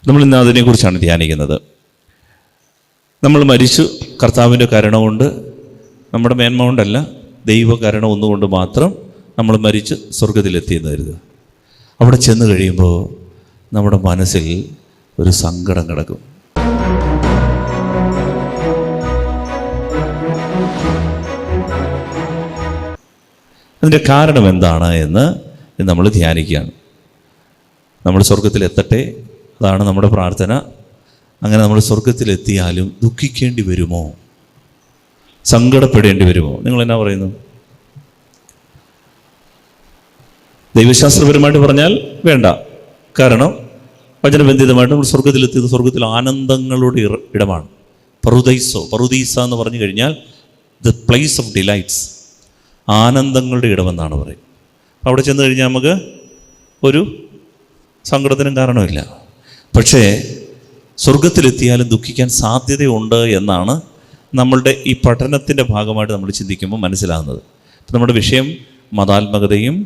നമ്മൾ ഇന്ന് അതിനെക്കുറിച്ചാണ് ധ്യാനിക്കുന്നത്. നമ്മൾ മരിച്ചു കർത്താവിൻ്റെ കരുണ കൊണ്ട്, നമ്മുടെ മേന്മ കൊണ്ടല്ല, ദൈവകരുണ ഒന്നുകൊണ്ട് മാത്രം നമ്മൾ മരിച്ച് സ്വർഗത്തിലെത്തിയെന്ന് കരുതുക. അവിടെ ചെന്ന് കഴിയുമ്പോൾ നമ്മുടെ മനസ്സിൽ ഒരു സങ്കടം കിടക്കും. അതിൻ്റെ കാരണം എന്താണ് എന്ന് നമ്മൾ ധ്യാനിക്കുകയാണ്. നമ്മൾ സ്വർഗത്തിലെത്തട്ടെ, അതാണ് നമ്മുടെ പ്രാർത്ഥന. അങ്ങനെ നമ്മൾ സ്വർഗത്തിലെത്തിയാലും ദുഃഖിക്കേണ്ടി വരുമോ, സങ്കടപ്പെടേണ്ടി വരുമോ? നിങ്ങൾ എന്നാ പറയുന്നു? ദൈവശാസ്ത്രപരമായിട്ട് പറഞ്ഞാൽ വേണ്ട. കാരണം വചനബന്ധിതമായിട്ട് നമ്മൾ സ്വർഗത്തിലെത്തിയത് സ്വർഗത്തിൽ ആനന്ദങ്ങളുടെ ഇടമാണ്. പറുദീസ എന്ന് പറഞ്ഞു കഴിഞ്ഞാൽ ദ പ്ലേസ് ഓഫ് ഡിലൈറ്റ്സ്, ആനന്ദങ്ങളുടെ ഇടമെന്നാണ് പറയും. അവിടെ ചെന്ന് കഴിഞ്ഞാൽ നമുക്ക് ഒരു സങ്കടത്തിനും കാരണമില്ല. പക്ഷേ സ്വർഗത്തിലെത്തിയാലും ദുഃഖിക്കാൻ സാധ്യതയുണ്ട് എന്നാണ് നമ്മളുടെ ഈ പഠനത്തിൻ്റെ ഭാഗമായിട്ട് നമ്മൾ ചിന്തിക്കുമ്പോൾ മനസ്സിലാകുന്നത്. നമ്മുടെ വിഷയം മതാത്മകതയും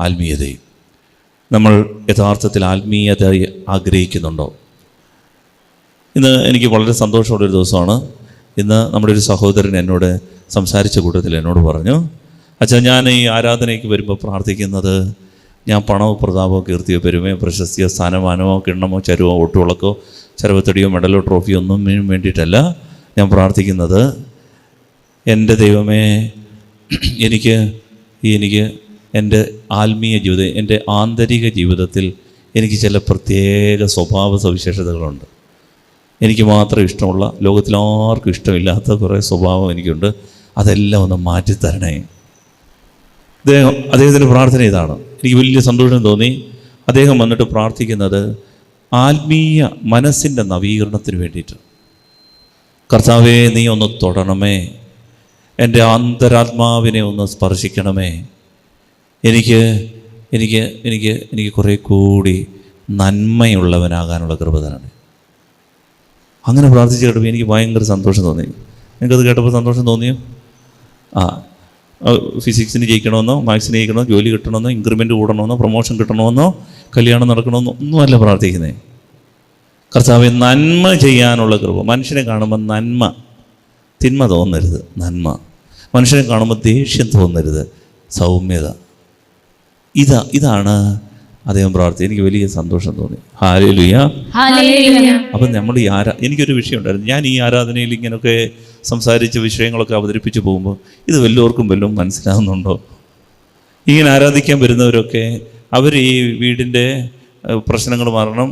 ആത്മീയതയും. നമ്മൾ യഥാർത്ഥത്തിൽ ആത്മീയത ആഗ്രഹിക്കുന്നുണ്ടോ? ഇന്ന് എനിക്ക് വളരെ സന്തോഷമുള്ളൊരു ദിവസമാണ്. ഇന്ന് നമ്മുടെ ഒരു സഹോദരൻ എന്നോട് സംസാരിച്ച കൂട്ടത്തിൽ എന്നോട് പറഞ്ഞു, അച്ഛാ, ഞാൻ ഈ ആരാധനയ്ക്ക് വരുമ്പോൾ പ്രാർത്ഥിക്കുന്നത് ഞാൻ പണമോ പ്രതാപമോ കീർത്തിയോ പെരുമയോ പ്രശസ്തിയോ സ്ഥാനമാനമോ കിണ്ണമോ ചരുവോ ഓട്ടുവിളക്കോ ചരവത്തടിയോ മെഡലോ ട്രോഫിയോ ഒന്നും വേണ്ടിയിട്ടല്ല. ഞാൻ പ്രാർത്ഥിക്കുന്നത്, എൻ്റെ ദൈവമേ, എനിക്ക് എൻ്റെ ആത്മീയ ജീവിതം, എൻ്റെ ആന്തരിക ജീവിതത്തിൽ എനിക്ക് ചില പ്രത്യേക സ്വഭാവ സവിശേഷതകളുണ്ട്. എനിക്ക് മാത്രം ഇഷ്ടമുള്ള, ലോകത്തിലാർക്കും ഇഷ്ടമില്ലാത്ത കുറേ സ്വഭാവം എനിക്കുണ്ട്. അതെല്ലാം ഒന്ന് മാറ്റിത്തരണേ. അദ്ദേഹത്തിൻ്റെ പ്രാർത്ഥന ഇതാണ്. എനിക്ക് വലിയ സന്തോഷം തോന്നി. അദ്ദേഹം വന്നിട്ട് പ്രാർത്ഥിക്കുന്നത് ആത്മീയ മനസ്സിൻ്റെ നവീകരണത്തിന് വേണ്ടിയിട്ട്. കർത്താവേ, നീ ഒന്ന് തൊടണമേ, എൻ്റെ അന്തരാത്മാവിനെ ഒന്ന് സ്പർശിക്കണമേ, എനിക്ക് കുറേ കൂടി നന്മയുള്ളവനാകാനുള്ള കൃപ തരണമേ. അങ്ങനെ പ്രാർത്ഥിച്ച് കേട്ടപ്പോൾ എനിക്ക് ഭയങ്കര സന്തോഷം തോന്നി. നിങ്ങൾക്കത് കേട്ടപ്പോൾ സന്തോഷം തോന്നിയോ? ഫിസിക്സിന് ജയിക്കണമെന്നോ, മാത്സിന് ജയിക്കണമെന്നോ, ജോലി കിട്ടണമെന്നോ, ഇൻക്രിമെൻറ്റ് കൂടണമെന്നോ, പ്രൊമോഷൻ കിട്ടണമെന്നോ, കല്യാണം നടക്കണമെന്നോ ഒന്നുമല്ല പ്രാർത്ഥിക്കുന്നത്. കർത്താവെ, നന്മ ചെയ്യാനുള്ള കൃപ. മനുഷ്യനെ കാണുമ്പോൾ നന്മ, തിന്മ തോന്നരുത്, നന്മ. മനുഷ്യനെ കാണുമ്പോൾ ദേഷ്യം തോന്നരുത്, സൗമ്യത. ഇതാണ് അദ്ദേഹം പ്രാർത്ഥിച്ചത്. എനിക്ക് വലിയ സന്തോഷം തോന്നി. ഹല്ലേലൂയ. അപ്പം നമ്മൾ എനിക്കൊരു വിഷയം ഉണ്ടായിരുന്നു. ഞാൻ ഈ ആരാധനയിൽ ഇങ്ങനെയൊക്കെ സംസാരിച്ച വിഷയങ്ങളൊക്കെ അവതരിപ്പിച്ച് പോകുമ്പോൾ ഇത് വല്ലവർക്കും വല്ലതും മനസ്സിലാകുന്നുണ്ടോ? ഇങ്ങനെ ആരാധിക്കാൻ വരുന്നവരൊക്കെ അവർ ഈ വീടിൻ്റെ പ്രശ്നങ്ങൾ മാറണം,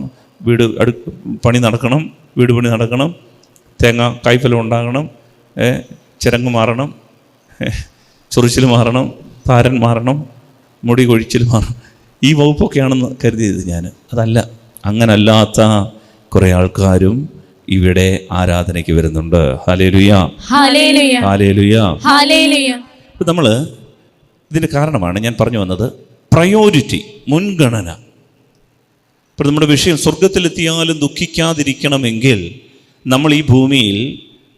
പണി നടക്കണം, വീട് പണി നടക്കണം, തേങ്ങ കായ്ഫലം ഉണ്ടാകണം, ചിരങ്ങ് മാറണം, ചൊറിച്ചിൽ മാറണം, താരൻ മാറണം, മുടി കൊഴിച്ചിൽ മാറണം, ഈ വകുപ്പൊക്കെയാണെന്ന് കരുതിയത് ഞാൻ. അതല്ല, അങ്ങനല്ലാത്ത കുറേ ആൾക്കാരും ഇവിടെ ആരാധനയ്ക്ക് വരുന്നുണ്ട്. Hallelujah, hallelujah, hallelujah. നമ്മൾ ഇതിൻ്റെ കാരണമാണ് ഞാൻ പറഞ്ഞു വന്നത്, പ്രയോറിറ്റി, മുൻഗണന. ഇപ്പോൾ നമ്മുടെ വിഷയം സ്വർഗത്തിലെത്തിയാലും ദുഃഖിക്കാതിരിക്കണമെങ്കിൽ നമ്മൾ ഈ ഭൂമിയിൽ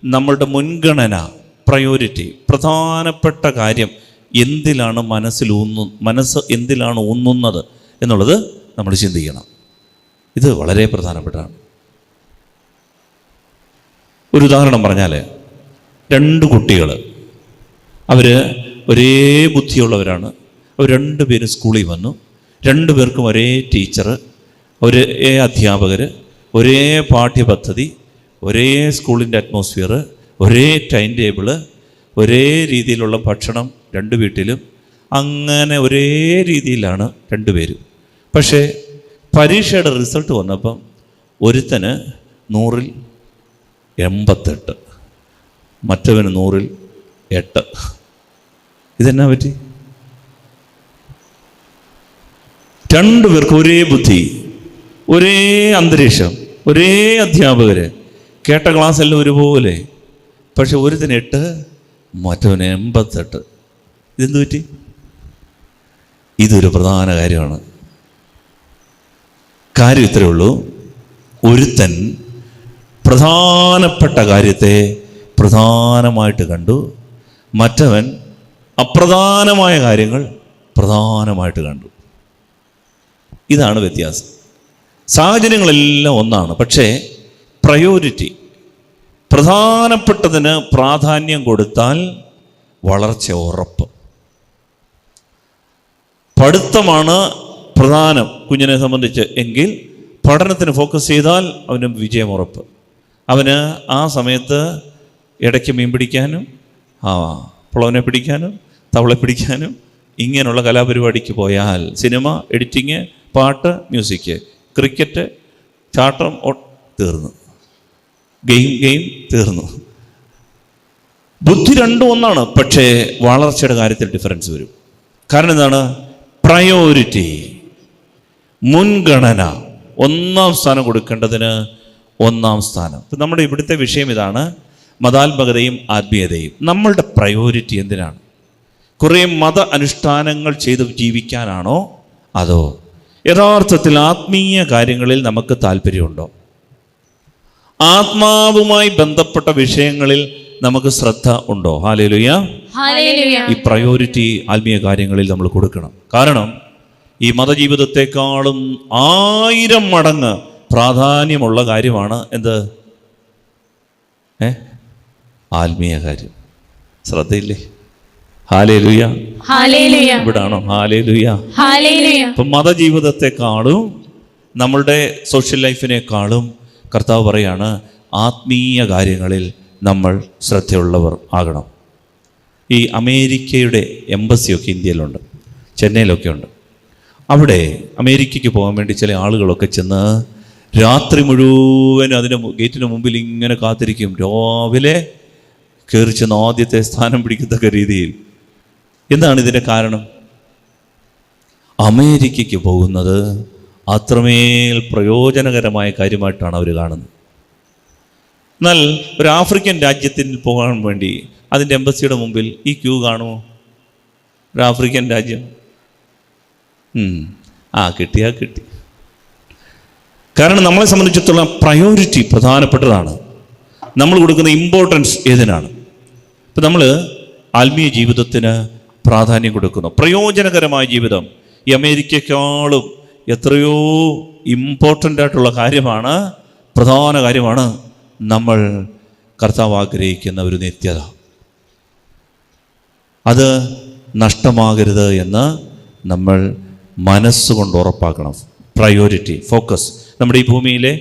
നമ്മളുടെ മുൻഗണന, പ്രയോറിറ്റി, പ്രധാനപ്പെട്ട കാര്യം എന്തിലാണ് മനസ്സ് എന്തിലാണ് ഊന്നുന്നത് എന്നുള്ളത് നമ്മൾ ചിന്തിക്കണം. ഇത് വളരെ പ്രധാനപ്പെട്ടതാണ്. ഒരു ഉദാഹരണം പറഞ്ഞാൽ, 2 കുട്ടികൾ, അവർ ഒരേ ബുദ്ധിയുള്ളവരാണ്. അവർ 2 പേരും സ്കൂളിൽ വന്നു. 2 പേർക്കും ഒരേ ടീച്ചർ, ഒരേ അധ്യാപകർ, ഒരേ പാഠ്യപദ്ധതി, ഒരേ സ്കൂളിൻ്റെ അറ്റ്മോസ്ഫിയർ, ഒരേ ടൈം ടേബിള്, ഒരേ രീതിയിലുള്ള ഭക്ഷണം 2 വീട്ടിലും. അങ്ങനെ ഒരേ രീതിയിലാണ് 2 പേരും. പക്ഷേ പരീക്ഷയുടെ റിസൾട്ട് വന്നപ്പം ഒരുത്തന് 100-ൽ 88, മറ്റവന് 100-ൽ 8. ഇതെന്നാ പറ്റി? 2 പേർക്ക് ഒരേ ബുദ്ധി, ഒരേ അന്തരീക്ഷം, ഒരേ അധ്യാപകർ, കേട്ട ക്ലാസ് എല്ലാം ഒരുപോലെ. പക്ഷെ ഒരുത്തിന് 8, മറ്റവന് 88. ഇതെന്ത് പറ്റി? ഇതൊരു പ്രധാന കാര്യമാണ്. കാര്യം ഇത്രയേ ഉള്ളൂ. ഒരുത്തൻ പ്രധാനപ്പെട്ട കാര്യത്തെ പ്രധാനമായിട്ട് കണ്ടു, മറ്റവൻ അപ്രധാനമായ കാര്യങ്ങൾ പ്രധാനമായിട്ട് കണ്ടു. ഇതാണ് വ്യത്യാസം. സാഹചര്യങ്ങളെല്ലാം ഒന്നാണ്, പക്ഷേ പ്രയോറിറ്റി, പ്രധാനപ്പെട്ടതിന് പ്രാധാന്യം കൊടുത്താൽ വളർച്ച ഉറപ്പ്. പഠിത്തമാണ് പ്രധാനം കുഞ്ഞിനെ സംബന്ധിച്ച് എങ്കിൽ പഠനത്തിന് ഫോക്കസ് ചെയ്താൽ അവന് വിജയം ഉറപ്പ്. അവന് ആ സമയത്ത് ഇടയ്ക്ക് മീൻ പിടിക്കാനും പുളവനെ പിടിക്കാനും തവളെ പിടിക്കാനും ഇങ്ങനെയുള്ള കലാപരിപാടിക്ക് പോയാൽ, സിനിമ, എഡിറ്റിങ്, പാട്ട്, മ്യൂസിക്, ക്രിക്കറ്റ്, ചാട്ടം, തീർന്നു. ഗെയിം തീർന്നു. ബുദ്ധി രണ്ടും ഒന്നാണ്, പക്ഷേ വളർച്ചയുടെ കാര്യത്തിൽ ഡിഫറൻസ് വരും. കാരണം എന്താണ്? പ്രയോറിറ്റി, മുൻഗണന, ഒന്നാം സ്ഥാനം കൊടുക്കേണ്ടതിന് ഒന്നാം സ്ഥാനം. ഇപ്പം നമ്മുടെ ഇവിടുത്തെ വിഷയം ഇതാണ്, മതാത്മകതയും ആത്മീയതയും. നമ്മളുടെ പ്രയോറിറ്റി എന്തിനാണ്? കുറേ മത അനുഷ്ഠാനങ്ങൾ ചെയ്ത് ജീവിക്കാനാണോ, അതോ യഥാർത്ഥത്തിൽ ആത്മീയ കാര്യങ്ങളിൽ നമുക്ക് താല്പര്യമുണ്ടോ? ആത്മാവുമായി ബന്ധപ്പെട്ട വിഷയങ്ങളിൽ നമുക്ക് ശ്രദ്ധ ഉണ്ടോ? ഹല്ലേലൂയ. ഈ പ്രയോറിറ്റി ആത്മീയ കാര്യങ്ങളിൽ നമ്മൾ കൊടുക്കണം. കാരണം ഈ മതജീവിതത്തെക്കാളും 1000 മടങ്ങ് പ്രാധാന്യമുള്ള കാര്യമാണ് എന്ത്? ആത്മീയ കാര്യം. ശ്രദ്ധയില്ലേ? ഹല്ലേലൂയ. ഇവിടാണോ? ഹല്ലേലൂയ. ഇപ്പം മതജീവിതത്തെക്കാളും നമ്മളുടെ സോഷ്യൽ ലൈഫിനേക്കാളും കർത്താവ് പറയാണ് ആത്മീയ കാര്യങ്ങളിൽ നമ്മൾ ശ്രദ്ധയുള്ളവർ ആകണം. ഈ അമേരിക്കയുടെ എംബസിയൊക്കെ ഇന്ത്യയിലുണ്ട്, ചെന്നൈയിലൊക്കെ ഉണ്ട്. അവിടെ അമേരിക്കയ്ക്ക് പോകാൻ വേണ്ടി ചില ആളുകളൊക്കെ ചെന്ന് രാത്രി മുഴുവൻ അതിന് ഗേറ്റിന് മുമ്പിൽ ഇങ്ങനെ കാത്തിരിക്കും. രാവിലെ കയറി ചെന്ന് ആദ്യത്തെ സ്ഥാനം പിടിക്കത്തക്ക രീതിയിൽ. എന്താണ് ഇതിൻ്റെ കാരണം? അമേരിക്കയ്ക്ക് പോകുന്നത് അത്രമേൽ പ്രയോജനകരമായ കാര്യമായിട്ടാണ് അവർ കാണുന്നത്. എന്നാൽ ഒരു ആഫ്രിക്കൻ രാജ്യത്തിൽ പോകാൻ വേണ്ടി അതിൻ്റെ എംബസിയുടെ മുമ്പിൽ ഈ ക്യൂ കാണുമോ? ഒരു ആഫ്രിക്കൻ രാജ്യം കിട്ടിയാൽ കിട്ടി. കാരണം നമ്മളെ സംബന്ധിച്ചിടത്തോളം പ്രയോറിറ്റി പ്രധാനപ്പെട്ടതാണ്. നമ്മൾ കൊടുക്കുന്ന ഇമ്പോർട്ടൻസ് ഏതിനാണ്? ഇപ്പം നമ്മൾ ആത്മീയ ജീവിതത്തിന് പ്രാധാന്യം കൊടുക്കുന്നു. പ്രയോജനകരമായ ജീവിതം ഈ അമേരിക്കയെക്കാളും എത്രയോ ഇമ്പോർട്ടൻ്റ് ആയിട്ടുള്ള കാര്യമാണ്, പ്രധാന കാര്യമാണ് നമ്മൾ കർത്താവ് ആഗ്രഹിക്കുന്ന ഒരു നിത്യത. അത് നഷ്ടമാകരുത് എന്ന് നമ്മൾ മനസ്സുകൊണ്ട് ഉറപ്പാക്കണം. Priority, focus. നമ്മുടെ ഈ ഭൂമിയിലെ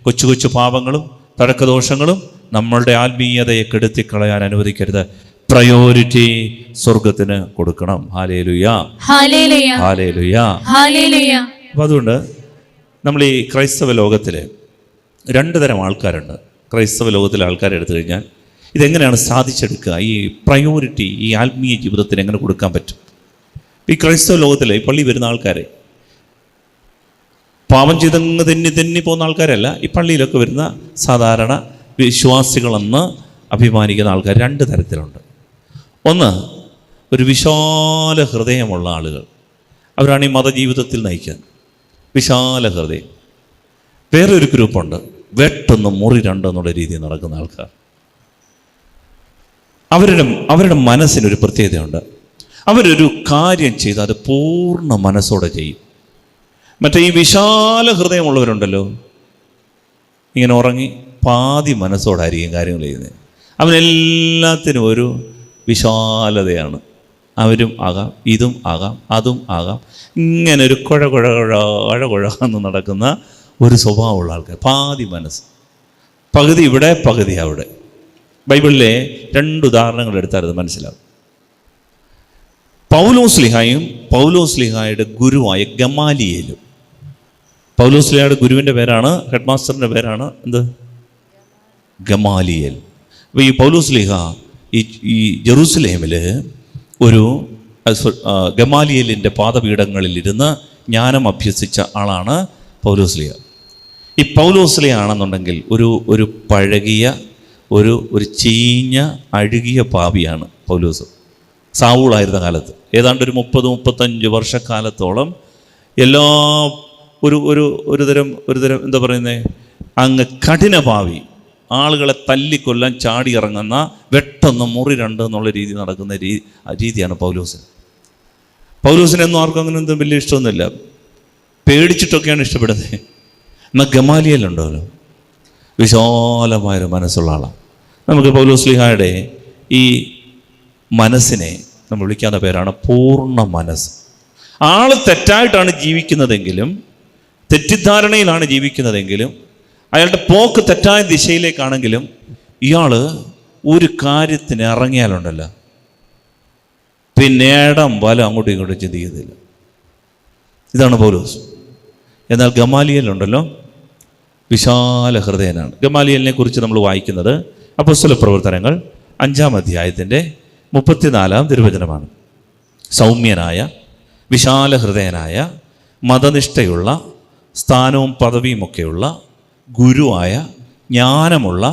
കൊച്ചു കൊച്ചു പാപങ്ങളും തടക്കദോഷങ്ങളും നമ്മളുടെ ആത്മീയതയെ കെടുത്തിക്കളയാൻ അനുവദിക്കരുത്. പ്രയോറിറ്റി സ്വർഗത്തിന് കൊടുക്കണം. Hallelujah, hallelujah, hallelujah. അപ്പം അതുകൊണ്ട് നമ്മൾ ഈ ക്രൈസ്തവ ലോകത്തിൽ 2 തരം ആൾക്കാരുണ്ട്. ക്രൈസ്തവ ലോകത്തിലെ ആൾക്കാരെ എടുത്തു കഴിഞ്ഞാൽ ഇതെങ്ങനെയാണ് സാധിച്ചെടുക്കുക? ഈ പ്രയോറിറ്റി ഈ ആത്മീയ ജീവിതത്തിന് എങ്ങനെ കൊടുക്കാൻ പറ്റും? ഈ ക്രൈസ്തവ ലോകത്തിൽ ഈ പള്ളി വരുന്ന ആൾക്കാരെ പാപം ചെയ്തങ്ങ് തെന്നി പോകുന്ന ആൾക്കാരല്ല, ഈ പള്ളിയിലൊക്കെ വരുന്ന സാധാരണ വിശ്വാസികളെന്ന് അഭിമാനിക്കുന്ന ആൾക്കാർ 2 തരത്തിലുണ്ട്. ഒന്ന്, ഒരു വിശാല ഹൃദയമുള്ള ആളുകൾ. അവരാണ് ഈ മതജീവിതത്തിൽ നയിക്കുന്നത്. വിശാല ഹൃദയം. വേറെ ഒരു ഗ്രൂപ്പുണ്ട്, വെട്ടൊന്ന് മുറി 2 എന്നുള്ള രീതിയിൽ നടക്കുന്ന ആൾക്കാർ. അവരുടെ മനസ്സിനൊരു പ്രത്യേകതയുണ്ട്. അവരൊരു കാര്യം ചെയ്ത് അത് പൂർണ്ണ മനസ്സോടെ ചെയ്യും. മറ്റേ ഈ വിശാല ഹൃദയമുള്ളവരുണ്ടല്ലോ, ഇങ്ങനെ ഉറങ്ങി പാതി മനസ്സോടായിരിക്കും കാര്യങ്ങൾ ചെയ്യുന്നത്. അവനെല്ലാത്തിനും ഒരു വിശാലതയാണ്. അവരും ആകാം, ഇതും ആകാം, അതും ആകാം. ഇങ്ങനെ ഒരു കുഴ എന്ന് നടക്കുന്ന ഒരു സ്വഭാവമുള്ള ആൾക്കാർ. പാതി മനസ്സ്, പകുതി ഇവിടെ പകുതി അവിടെ. ബൈബിളിലെ 2 ഉദാഹരണങ്ങൾ എടുത്താൽ അത് മനസ്സിലാവും. പൗലോസ്ലീഹായും പൗലോസ്ലീഹായുടെ ഗുരുവായ ഗമാലിയേലും. പൗലോസ്ലീഹയുടെ ഗുരുവിൻ്റെ പേരാണ്, ഹെഡ് മാസ്റ്ററിൻ്റെ പേരാണ് എന്ത്? ഗമാലിയേൽ. അപ്പോൾ ഈ പൗലോസ്ലീഹ ഈ ജെറൂസലേമിൽ ഒരു ഗമാലിയേലിൻ്റെ പാദപീഠങ്ങളിലിരുന്ന് ജ്ഞാനം അഭ്യസിച്ച ആളാണ് പൗലോസ്ലീഹ. ഈ പൗലോസ്ലീഹ ആണെന്നുണ്ടെങ്കിൽ ഒരു പഴകിയ ഒരു ചീഞ്ഞ അഴുകിയ പാപിയാണ് പൗലോസ്. സാവൂളായിരുന്ന കാലത്ത് ഏതാണ്ട് ഒരു 30-35 വർഷക്കാലത്തോളം എല്ലാ ഒരു തരം എന്താ പറയുന്നത്, അങ്ങ് കഠിന പാവി, ആളുകളെ തല്ലിക്കൊല്ലാൻ ചാടി ഇറങ്ങുന്ന, വെട്ടൊന്ന് മുറി 2 എന്നുള്ള രീതി നടക്കുന്ന രീതിയാണ് പൗലോസിന്. പൗലോസിനൊന്നും ആർക്കും അങ്ങനെ ഒന്നും വലിയ ഇഷ്ടമൊന്നുമില്ല, പേടിച്ചിട്ടൊക്കെയാണ് ഇഷ്ടപ്പെടുന്നത്. എന്നാൽ ഗമാലിയേൽ ഉണ്ടല്ലോ, വിശാലമായൊരു മനസ്സുള്ള ആളാണ്. നമുക്ക് പൗലോസ്ലീഹായുടെ ഈ മനസ്സിനെ നമ്മൾ വിളിക്കാവുന്ന പേരാണ് പൂർണ്ണ മനസ്സ്. ആൾ തെറ്റായിട്ടാണ് ജീവിക്കുന്നതെങ്കിലും, തെറ്റിദ്ധാരണയിലാണ് ജീവിക്കുന്നതെങ്കിലും, അയാളുടെ പോക്ക് തെറ്റായ ദിശയിലേക്കാണെങ്കിലും, ഇയാൾ ഒരു കാര്യത്തിന് ഇറങ്ങിയാലുണ്ടല്ലോ പിന്നെ ഇടം വലം അങ്ങോട്ടും ഇങ്ങോട്ടും ചിന്തിക്കത്തില്ല. ഇതാണ് പൗലോസ്. എന്നാൽ ഗമാലിയേൽ ഉണ്ടല്ലോ വിശാല ഹൃദയനാണ്. ഗമാലിയേലിനെ കുറിച്ച് നമ്മൾ വായിക്കുന്നത് അപ്പോസ്തല പ്രവർത്തനങ്ങൾ 5-ാം അധ്യായത്തിൻ്റെ 34-ാം തിരുവചനമാണ്. സൗമ്യനായ, വിശാല ഹൃദയനായ, മതനിഷ്ഠയുള്ള, സ്ഥാനവും പദവിയുമൊക്കെയുള്ള, ഗുരുവായ, ജ്ഞാനമുള്ള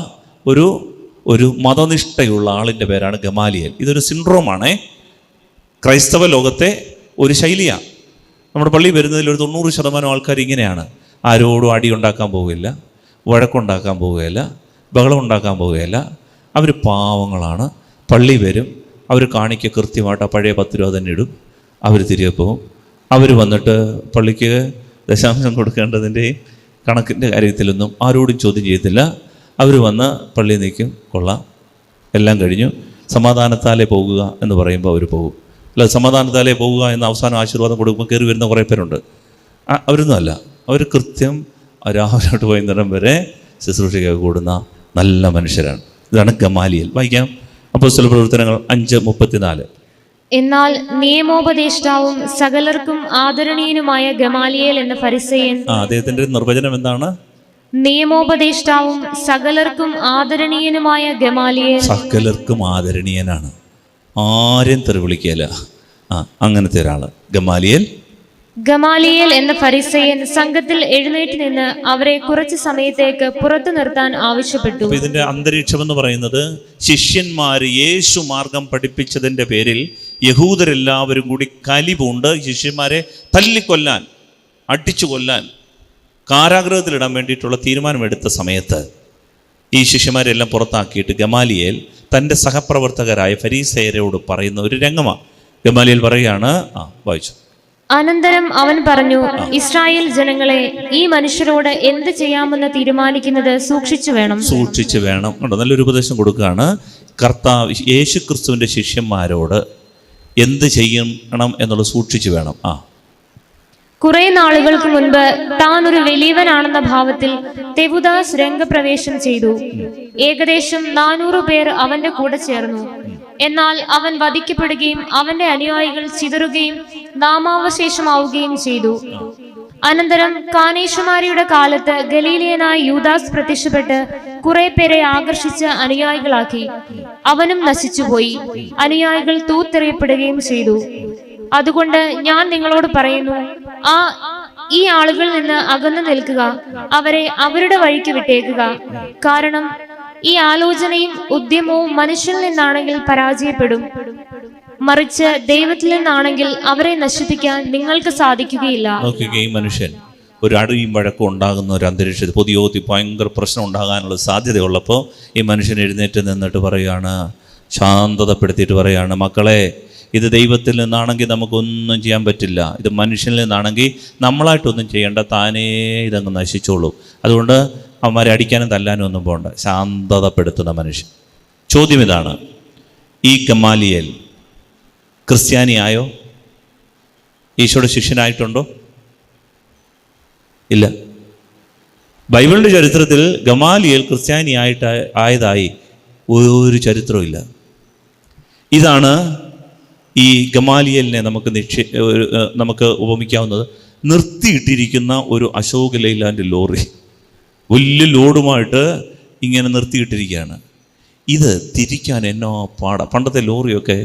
ഒരു മതനിഷ്ഠയുള്ള ആളിൻ്റെ പേരാണ് ഗമാലിയേൽ. ഇതൊരു സിൻഡ്രോമാണേ. ക്രൈസ്തവ ലോകത്തെ ഒരു ശൈലിയാണ്. നമ്മുടെ പള്ളി വരുന്നതിൽ ഒരു 90% ആൾക്കാർ ഇങ്ങനെയാണ്. ആരോടും അടി ഉണ്ടാക്കാൻ പോവുകയില്ല, വഴക്കുണ്ടാക്കാൻ പോവുകയില്ല, ബഹളം ഉണ്ടാക്കാൻ പോവുകയില്ല. അവർ പാവങ്ങളാണ്. പള്ളി വരും, അവർ കാണിക്ക കൃത്യമായിട്ട് ആ പഴയ 10 രൂപ തന്നെ ഇടും, അവർ തിരികെ പോകും. അവർ വന്നിട്ട് പള്ളിക്ക് ദശാംശം കൊടുക്കേണ്ടതിൻ്റെയും കണക്കിൻ്റെ കാര്യത്തിലൊന്നും ആരോടും ചോദ്യം ചെയ്യത്തില്ല. അവർ വന്ന് പള്ളി നിൽക്കും, കൊള്ളാം, എല്ലാം കഴിഞ്ഞു, സമാധാനത്താലേ പോകുക എന്ന് പറയുമ്പോൾ അവർ പോകും. അല്ല, സമാധാനത്താലേ പോകുക എന്ന് അവസാനം ആശീർവാദം കൊടുക്കുമ്പോൾ കയറി വരുന്ന കുറേ പേരുണ്ട്. അവരൊന്നും അല്ല, അവർ കൃത്യം രാവിലെ വൈകുന്നേരം വരെ ശുശ്രൂഷയ്ക്ക് കൂടുന്ന നല്ല മനുഷ്യരാണ്. ഇതാണ് ഗമാലിയേൽ. വായിക്കാം അപ്പോസ്തല പ്രവർത്തനങ്ങൾ 5:34. എന്നാൽ നിയമോപദേഷ്ടാവും സകലർക്കും ആദരണീയനുമായ ഗമാലിയേൽ എന്ന ഫരിസേയൻ. അദ്ദേഹത്തിന്റെ നിർവചനം എന്താണ്? നിയമോപദേഷ്ടാവും സകലർക്കും ആദരണീയനുമായ ഗമാലിയേൽ. സകലർക്കും ആദരണീയനാണ്, ആരെയും തെറി വിളിക്കുകയില്ല, അങ്ങനത്തെ ഒരാള് ഗമാലിയേൽ എന്ന ഫരിസേയൻ സംഘത്തിൽ എഴുന്നേറ്റ് നിന്ന് അവരെ കുറച്ചു സമയത്തേക്ക് പുറത്തു നിർത്താൻ ആവശ്യപ്പെട്ടു. ഇതിന്റെ അന്തരീക്ഷം എന്ന് പറയുന്നത്, ശിഷ്യന്മാര് യേശു മാർഗം പഠിപ്പിച്ചതിന്റെ പേരിൽ യഹൂദരെല്ലാവരും കൂടി കലിപൂണ്ട് ശിഷ്യന്മാരെ തല്ലിക്കൊല്ലാൻ, അടിച്ചു കൊല്ലാൻ, കാരാഗ്രഹത്തിലിടാൻ വേണ്ടിയിട്ടുള്ള തീരുമാനമെടുത്ത സമയത്ത് ഈ ശിഷ്യന്മാരെല്ലാം പുറത്താക്കിയിട്ട് ഗമാലിയേൽ തൻ്റെ സഹപ്രവർത്തകരായ ഫരീസയരോട് പറയുന്ന ഒരു രംഗമാണ്. ഗമാലിയേൽ പറയുകയാണ്, വായിച്ചു. അനന്തരം അവൻ പറഞ്ഞു, ഇസ്രായേൽ ജനങ്ങളെ, ഈ മനുഷ്യരോട് എന്ത് ചെയ്യാമെന്ന് തീരുമാനിക്കുന്നത് സൂക്ഷിച്ചു വേണം. കണ്ടോ, നല്ലൊരു ഉപദേശം കൊടുക്കുകയാണ്. കർത്താവ് യേശു ക്രിസ്തുവിൻ്റെ ശിഷ്യന്മാരോട് എന്ത് ചെയ്യണം എന്നുള്ളത് സൂക്ഷിച്ചു വേണം. കുറെ നാളുകൾക്ക് മുൻപ് താൻ ഒരു വലിയവനാണെന്ന ഭാവത്തിൽ തെവുദാസ് രംഗപ്രവേശം ചെയ്തു. ഏകദേശം 400 പേർ അവന്റെ കൂടെ ചേർന്നു. എന്നാൽ അവൻ വധിക്കപ്പെടുകയും അവന്റെ അനുയായികൾ ചിതറുകയും നാമാവശേഷമാവുകയും ചെയ്തു. അനന്തരം കാനേശുമാരിയുടെ കാലത്ത് ഗലീലിയനായ യൂദാസ് പ്രത്യക്ഷപ്പെട്ട് കുറെ പേരെ ആകർഷിച്ച് അനുയായികളാക്കി. അവനും നശിച്ചുപോയി, അനുയായികൾ തൂത്തെറിയപ്പെടുകയും ചെയ്തു. അതുകൊണ്ട് ഞാൻ നിങ്ങളോട് പറയുന്നു, ഈ ആളുകളിൽ നിന്ന് അകന്നു നിൽക്കുക, അവരെ അവരുടെ വഴിക്ക് വിട്ടേക്കുക. കാരണം ഈ ആലോചനയും ഉദ്യമവും മനുഷ്യനിൽ നിന്നാണെങ്കിൽ പരാജയപ്പെടും, മറിച്ച് ദൈവത്തിൽ നിന്നാണെങ്കിൽ അവരെ നശിപ്പിക്കാൻ നിങ്ങൾക്ക് സാധിക്കുകയില്ല. ഈ മനുഷ്യൻ ഒരു അടിയും വഴക്കം ഉണ്ടാകുന്ന ഒരു അന്തരീക്ഷത്തിൽ പൊതുയോഗത്തിൽ ഭയങ്കര പ്രശ്നം ഉണ്ടാകാനുള്ള സാധ്യതയുള്ളപ്പോൾ ഈ മനുഷ്യൻ എഴുന്നേറ്റ് നിന്നിട്ട് പറയുകയാണ്, ശാന്തതപ്പെടുത്തിയിട്ട് പറയുകയാണ്, മക്കളെ, ഇത് ദൈവത്തിൽ നിന്നാണെങ്കിൽ നമുക്കൊന്നും ചെയ്യാൻ പറ്റില്ല, ഇത് മനുഷ്യനിൽ നിന്നാണെങ്കിൽ നമ്മളായിട്ടൊന്നും ചെയ്യേണ്ട, താനേ ഇതങ്ങ് നശിച്ചോളൂ. അതുകൊണ്ട് അവന്മാരെ അടിക്കാനും തല്ലാനും ഒന്നും പോകണ്ട. ശാന്തതപ്പെടുത്തുന്ന മനുഷ്യൻ. ചോദ്യം ഇതാണ്, ഈ ഗമാലിയേൽ ക്രിസ്ത്യാനിയായോ? ഈശോയുടെ ശിഷ്യനായിട്ടുണ്ടോ? ഇല്ല. ബൈബിളിൻ്റെ ചരിത്രത്തിൽ ഗമാലിയേൽ ആയതായി ഒരു ചരിത്രവും ഇല്ല. ഇതാണ് ഈ ഗമാലിയേലിനെ നമുക്ക് ഉപമിക്കാവുന്നത്. നിർത്തിയിട്ടിരിക്കുന്ന ഒരു അശോക് ലൈലാൻഡ് ലോറി വലിയ ലോഡുമായിട്ട് ഇങ്ങനെ നിർത്തിയിട്ടിരിക്കുകയാണ്. ഇത് തിരിക്കാൻ എന്നോ പാടാ. പണ്ടത്തെ ലോറിയൊക്കെ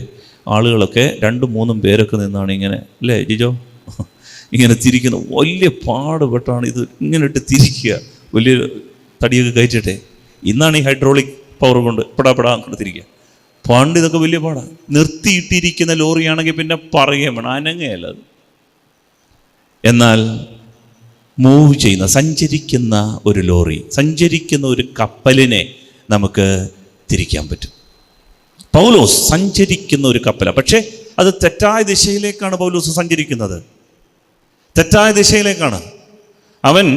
ആളുകളൊക്കെ 2-3 പേരൊക്കെ നിന്നാണ് ഇങ്ങനെ, അല്ലേ ജിജോ, ഇങ്ങനെ തിരിക്കുന്നത്. വലിയ പാടുപെട്ടാണ് ഇത് ഇങ്ങനെ ഇട്ട് തിരിക്കുക, വലിയ തടിയൊക്കെ കയറ്റിട്ടെ. ഇന്നാണ് ഈ ഹൈഡ്രോളിക് പവർ കൊണ്ട് പെടാ കൊണ്ട് തിരിക്കുക. പണ്ട് ഇതൊക്കെ വലിയ പാടാണ്. നിർത്തിയിട്ടിരിക്കുന്ന ലോറിയാണെങ്കിൽ പിന്നെ പറയുകയും വേണം, അനങ്ങയല്ല അത്. എന്നാൽ മൂവ് ചെയ്യുന്ന, സഞ്ചരിക്കുന്ന ഒരു ലോറി, സഞ്ചരിക്കുന്ന ഒരു കപ്പലിനെ നമുക്ക് തിരിക്കാൻ പറ്റും. പൗലോസ് സഞ്ചരിക്കുന്ന ഒരു കപ്പലാണ്. പക്ഷേ അത് തെറ്റായ ദിശയിലേക്കാണ് പൗലോസ് സഞ്ചരിക്കുന്നത്. തെറ്റായ ദിശയിലേക്കാണ്. അവൻ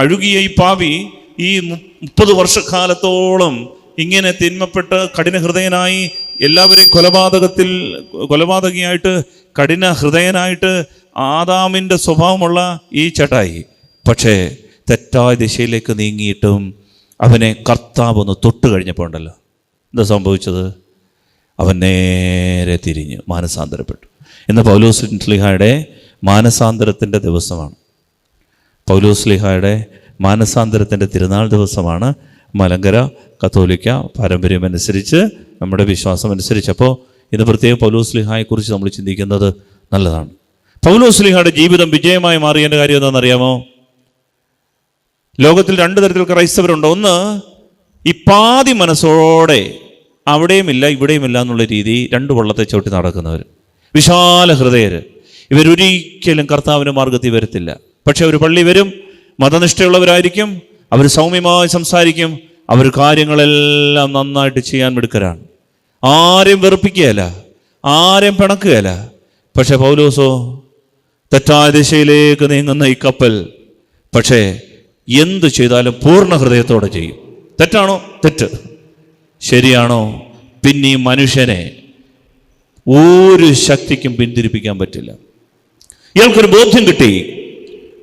അഴുകിയ ഈ പാവി ഈ 30 വർഷക്കാലത്തോളം ഇങ്ങനെ തിന്മപ്പെട്ട് കഠിന ഹൃദയനായി എല്ലാവരെയും കൊലപാതകിയായിട്ട് കഠിന ഹൃദയനായിട്ട് ആദാമിൻ്റെ സ്വഭാവമുള്ള ഈ ചേട്ടായി, പക്ഷേ തെറ്റായ ദിശയിലേക്ക് നീങ്ങിയിട്ടും അവനെ കർത്താവ് ഒന്ന് തൊട്ട് കഴിഞ്ഞപ്പോൾ ഉണ്ടല്ലോ, എന്താ സംഭവിച്ചത്? അവൻ നേരെ തിരിഞ്ഞ് മാനസാന്തരപ്പെട്ടു. ഇന്ന് പൗലോസ്ലീഹായുടെ മാനസാന്തരത്തിൻ്റെ ദിവസമാണ്. പൗലോസ്ലീഹായുടെ മാനസാന്തരത്തിൻ്റെ തിരുനാൾ ദിവസമാണ്. മലങ്കര കത്തോലിക്ക പാരമ്പര്യമനുസരിച്ച്, നമ്മുടെ വിശ്വാസം അനുസരിച്ച്. അപ്പോൾ ഇന്ന് പ്രത്യേകം പൗലോസ്ലീഹായെക്കുറിച്ച് നമ്മൾ ചിന്തിക്കുന്നത് നല്ലതാണ്. പൗലോസ്ലീഹായുടെ ജീവിതം വിജയമായി മാറിയതിൻ്റെ കാര്യം എന്താണെന്നറിയാമോ? ലോകത്തിൽ 2 തരത്തിൽ ക്രൈസ്തവരുണ്ട്. ഒന്ന്, ഈ പാതി മനസ്സോടെ അവിടെയുമില്ല ഇവിടെയുമില്ല എന്നുള്ള രീതി 2 വള്ളത്തെ ചവിട്ടി നടക്കുന്നവർ, വിശാല ഹൃദയർ. ഇവരൊരിക്കലും കർത്താവിൻ്റെ മാർഗത്തിൽ വരത്തില്ല. പക്ഷെ അവർ പള്ളി വരും, മതനിഷ്ഠയുള്ളവരായിരിക്കും, അവർ സൗമ്യമായി സംസാരിക്കും, അവർ കാര്യങ്ങളെല്ലാം നന്നായിട്ട് ചെയ്യാൻ മിടുക്കരാണ്. ആരെയും വെറുപ്പിക്കുകയല്ല, ആരെയും പിണക്കുകയല്ല. പക്ഷെ പൗലോസോ തെറ്റായ ദിശയിലേക്ക് നീങ്ങുന്ന ഈ കപ്പൽ, പക്ഷേ എന്തു ചെയ്താലും പൂർണ്ണ ഹൃദയത്തോടെ ചെയ്യും. തെറ്റാണോ? തെറ്റ്. ശരിയാണോ? പിന്നെ ഈ മനുഷ്യനെ ഒരു ശക്തിക്കും പിന്തിരിപ്പിക്കാൻ പറ്റില്ല. ഇയാൾക്കൊരു ബോധ്യം കിട്ടി,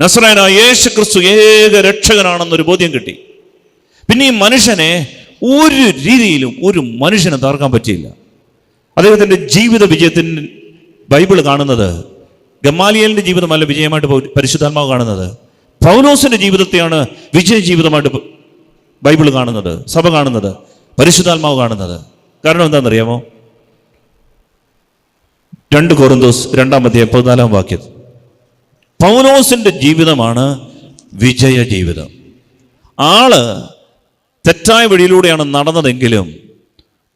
നസറായനായ യേശു ക്രിസ്തു ഏക രക്ഷകനാണെന്നൊരു ബോധ്യം കിട്ടി. പിന്നെ ഈ മനുഷ്യനെ ഒരു രീതിയിലും ഒരു മനുഷ്യനെ തകർക്കാൻ പറ്റിയില്ല. അദ്ദേഹത്തിൻ്റെ ജീവിത വിജയത്തിന് ബൈബിൾ കാണുന്നത് ഗമാലിയേലിൻ്റെ ജീവിതമല്ല വിജയമായിട്ട് പരിശുദ്ധാത്മാവ് കാണുന്നത്. പൗലോസിൻ്റെ ജീവിതത്തെയാണ് വിജയ ജീവിതമായിട്ട് ബൈബിൾ കാണുന്നത്, സഭ കാണുന്നത്, പരിശുദ്ധാത്മാവ് കാണുന്നത്. കാരണം എന്താണെന്നറിയാമോ? 2 കൊരിന്തോസ് 2:14 പൗലോസിൻ്റെ ജീവിതമാണ് വിജയ ജീവിതം. ആള് തെറ്റായ വഴിയിലൂടെയാണ് നടന്നതെങ്കിലും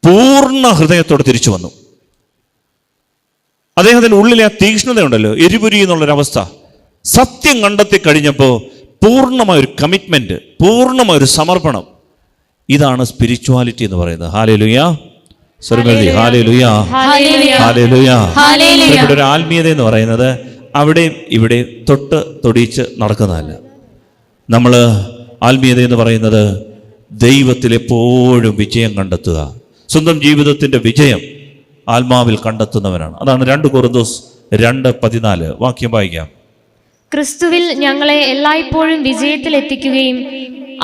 പൂർണ്ണ ഹൃദയത്തോടെ തിരിച്ചു വന്നു. അദ്ദേഹത്തിൻ്റെ ഉള്ളിലെ ആ തീക്ഷ്ണതയുണ്ടല്ലോ, എരിപുരി എന്നുള്ളൊരവസ്ഥ, സത്യം കണ്ടെത്തി കഴിഞ്ഞപ്പോൾ പൂർണ്ണമായൊരു കമ്മിറ്റ്മെൻറ്റ്, പൂർണ്ണമായൊരു സമർപ്പണം. ഇതാണ് സ്പിരിച്വാലിറ്റി എന്ന് പറയുന്നത്. ഹല്ലേലൂയ, സ്വർഗ്ഗത്തിൽ ഹല്ലേലൂയ, ഹല്ലേലൂയ. ഇവിടെ ഒരു ആത്മീയത എന്ന് പറയുന്നത് അവിടെയും ഇവിടെ തൊടിയിച്ച് നടക്കുന്നതല്ല. നമ്മൾ ആത്മീയത എന്ന് പറയുന്നത് ദൈവത്തിൽ എപ്പോഴും വിജയം കണ്ടെത്തുക, സ്വന്തം ജീവിതത്തിൻ്റെ വിജയം ആത്മാവിൽ കണ്ടെത്തുന്നവനാണ്. അതാണ് 2 കൊരിന്തോസ് 2:14 വാക്യം വായിക്കാം. ക്രിസ്തുവിൽ ഞങ്ങളെ എല്ലായ്പ്പോഴും വിജയത്തിൽ എത്തിക്കുകയും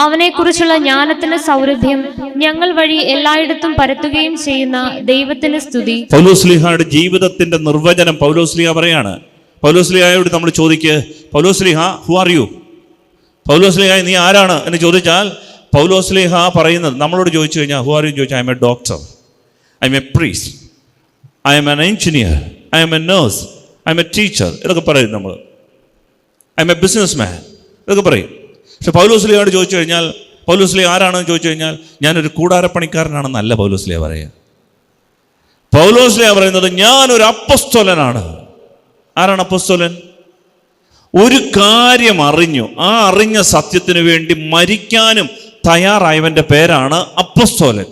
അവനെക്കുറിച്ചുള്ള ജ്ഞാനത്തിന്റെ സൗരഭ്യം ഞങ്ങൾ വഴി എല്ലായിടത്തും പരത്തുകയും ചെയ്യുന്ന ദൈവത്തിന് സ്തുതി. പൗലോസ്ലീഹയുടെ ജീവിതത്തിന്റെ നിർവചനം പൗലോസ്ലീഹ പറയാണ്. പൗലോസ്ലീഹയോട് നമ്മൾ ചോദിക്കുക, Paulose Sleeha who are you? Paulose Sleeha നീ ആരാണ് എന്ന് ചോദിച്ചാൽ പൗലോസ്ലീഹ പറയുന്നത്, നമ്മളോട് ചോദിച്ചു കഴിഞ്ഞാൽ ഹു ആർ യു ചോദിച്ചാൽ I M A doctor, I M A priest, I M an engineer, I M A nurse, I M A teacher, ഇതൊക്കെ പറയും നമ്മൾ. I M A business man, ഇതൊക്കെ പറയും. പക്ഷെ പൗലോസ്ലീഹയോട് ചോദിച്ചു കഴിഞ്ഞാൽ പൗലോസ്ലീഹ ആരാണെന്ന് ചോദിച്ചു കഴിഞ്ഞാൽ ഞാനൊരു കൂടാരപ്പണിക്കാരനാണെന്നല്ല പൗലോസ്ലീഹ പറയുക. പൗലോസ്ലീഹ പറയുന്നത് ഞാനൊരു അപ്പസ്തോലനാണ്. ആരാണ് അപ്പസ്തോലൻ? ഒരു കാര്യം അറിഞ്ഞു, ആ അറിഞ്ഞ സത്യത്തിന് വേണ്ടി മരിക്കാനും തയ്യാറായവന്റെ പേരാണ് അപ്പസ്തോലൻ.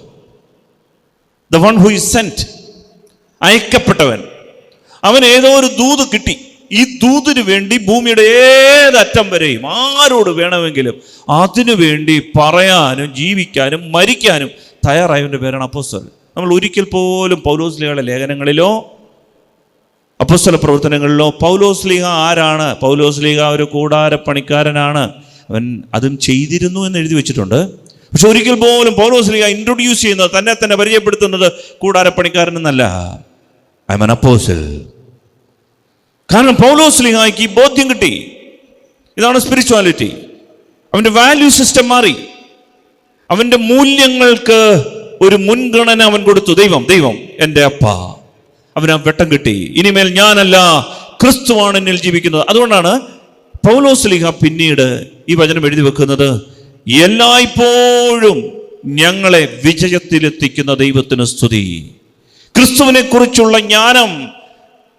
The one who is sent, അയക്കപ്പെട്ടവൻ. അവൻ ഏതോ ഒരു ദൂത് കിട്ടി, ഈ ദൂതിന് വേണ്ടി ഭൂമിയുടെ ഏതറ്റം വരെയും ആരോട് വേണമെങ്കിലും അതിനു വേണ്ടി പറയാനും ജീവിക്കാനും മരിക്കാനും തയ്യാറായവന്റെ പേരാണ് അപ്പോസ്തലൻ. നമ്മൾ ഒരിക്കൽ പോലും പൗലോസ്ലീഹയുടെ ലേഖനങ്ങളിലോ അപ്പോസ്തല പ്രവർത്തനങ്ങളിലോ പൗലോസ്ലീഹ ആരാണ്, പൗലോസ്ലീഹ ഒരു കൂടാരപ്പണിക്കാരനാണ്, അവൻ അതും ചെയ്തിരുന്നു എന്ന് എഴുതി വെച്ചിട്ടുണ്ട്. പക്ഷെ ഒരിക്കൽ പോലും പൗലോസ്ലീഹ ഇൻട്രൊഡ്യൂസ് ചെയ്യുന്നത്, തന്നെ പരിചയപ്പെടുത്തുന്നത് കൂടാരപ്പണിക്കാരൻ എന്നല്ല, ഐ എം ആൻ അപ്പോസ്റ്റൽ. കാരണം പൗലോസ്ലീഹായ്ക്ക് ഈ ബോധ്യം കിട്ടി, ഇതാണ് സ്പിരിച്വാലിറ്റി. അവൻ്റെ വാല്യൂ സിസ്റ്റം മാറി, അവൻ്റെ മൂല്യങ്ങൾക്ക് ഒരു മുൻഗണന അവൻ കൊടുത്തു. ദൈവം എൻ്റെ അപ്പ, അവന് വെട്ടം കിട്ടി. ഇനിമേൽ ഞാനല്ല, ക്രിസ്തുവാണ് എന്നിൽ ജീവിക്കുന്നത്. അതുകൊണ്ടാണ് പൗലോസ്ലീഹ പിന്നീട് ഈ വചനം എഴുതി വെക്കുന്നത്, എല്ലായ്പ്പോഴും ഞങ്ങളെ വിജയത്തിലെത്തിക്കുന്ന ദൈവത്തിന് സ്തുതി. ക്രിസ്തുവിനെ കുറിച്ചുള്ള ജ്ഞാനം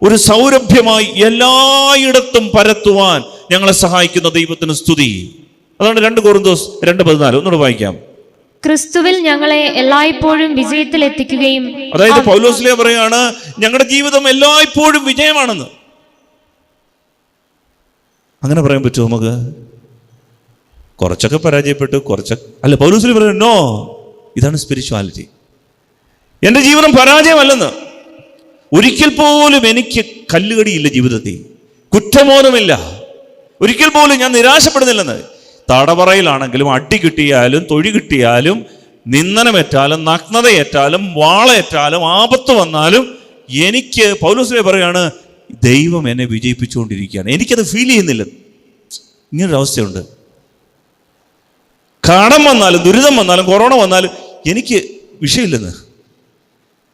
ഒരു സൗരഭ്യമായി എല്ലായിടത്തും പരത്തുവാൻ ഞങ്ങളെ സഹായിക്കുന്ന ദൈവത്തിന് സ്തുതി. അതാണ് 2 കൊരിന്തോസ് 2:14. ഒന്നുകൂടെ വായിക്കാം. ക്രിസ്തുവിൽ ഞങ്ങളെ എല്ലായ്പ്പോഴും വിജയത്തിൽ എത്തിക്കുകയും, അതായത് പൗലോസ്ലീഹ പറയാണ് ഞങ്ങളുടെ ജീവിതം എല്ലായ്പ്പോഴും വിജയമാണെന്ന്. അങ്ങനെ പറയാൻ പറ്റുമോ നമുക്ക്? കുറച്ചൊക്കെ പരാജയപ്പെട്ടു, കുറച്ചൊക്കെ അല്ല. പൗലോസ് പറഞ്ഞു നോ, ഇതാണ് സ്പിരിച്വാലിറ്റി. എൻ്റെ ജീവിതം പരാജയമല്ലെന്ന്. ഒരിക്കൽ പോലും എനിക്ക് കല്ലുകടിയില്ല ജീവിതത്തിൽ, കുറ്റബോധമില്ല, ഒരിക്കൽ പോലും ഞാൻ നിരാശപ്പെടുന്നില്ലെന്ന്. തടവറയിലാണെങ്കിലും അടി കിട്ടിയാലും തൊഴി കിട്ടിയാലും നിന്ദനമേറ്റാലും നഗ്നതയേറ്റാലും വാളേറ്റാലും ആപത്ത് വന്നാലും എനിക്ക് പൗലോസ് പറയാണ് ദൈവം എന്നെ വിജയിപ്പിച്ചുകൊണ്ടിരിക്കുകയാണ്. എനിക്കത് ഫീൽ ചെയ്യുന്നില്ല. ഇങ്ങനൊരു അവസ്ഥയുണ്ട്. കടം വന്നാലും ദുരിതം വന്നാലും കൊറോണ വന്നാലും എനിക്ക് വിഷയമില്ലെന്ന്.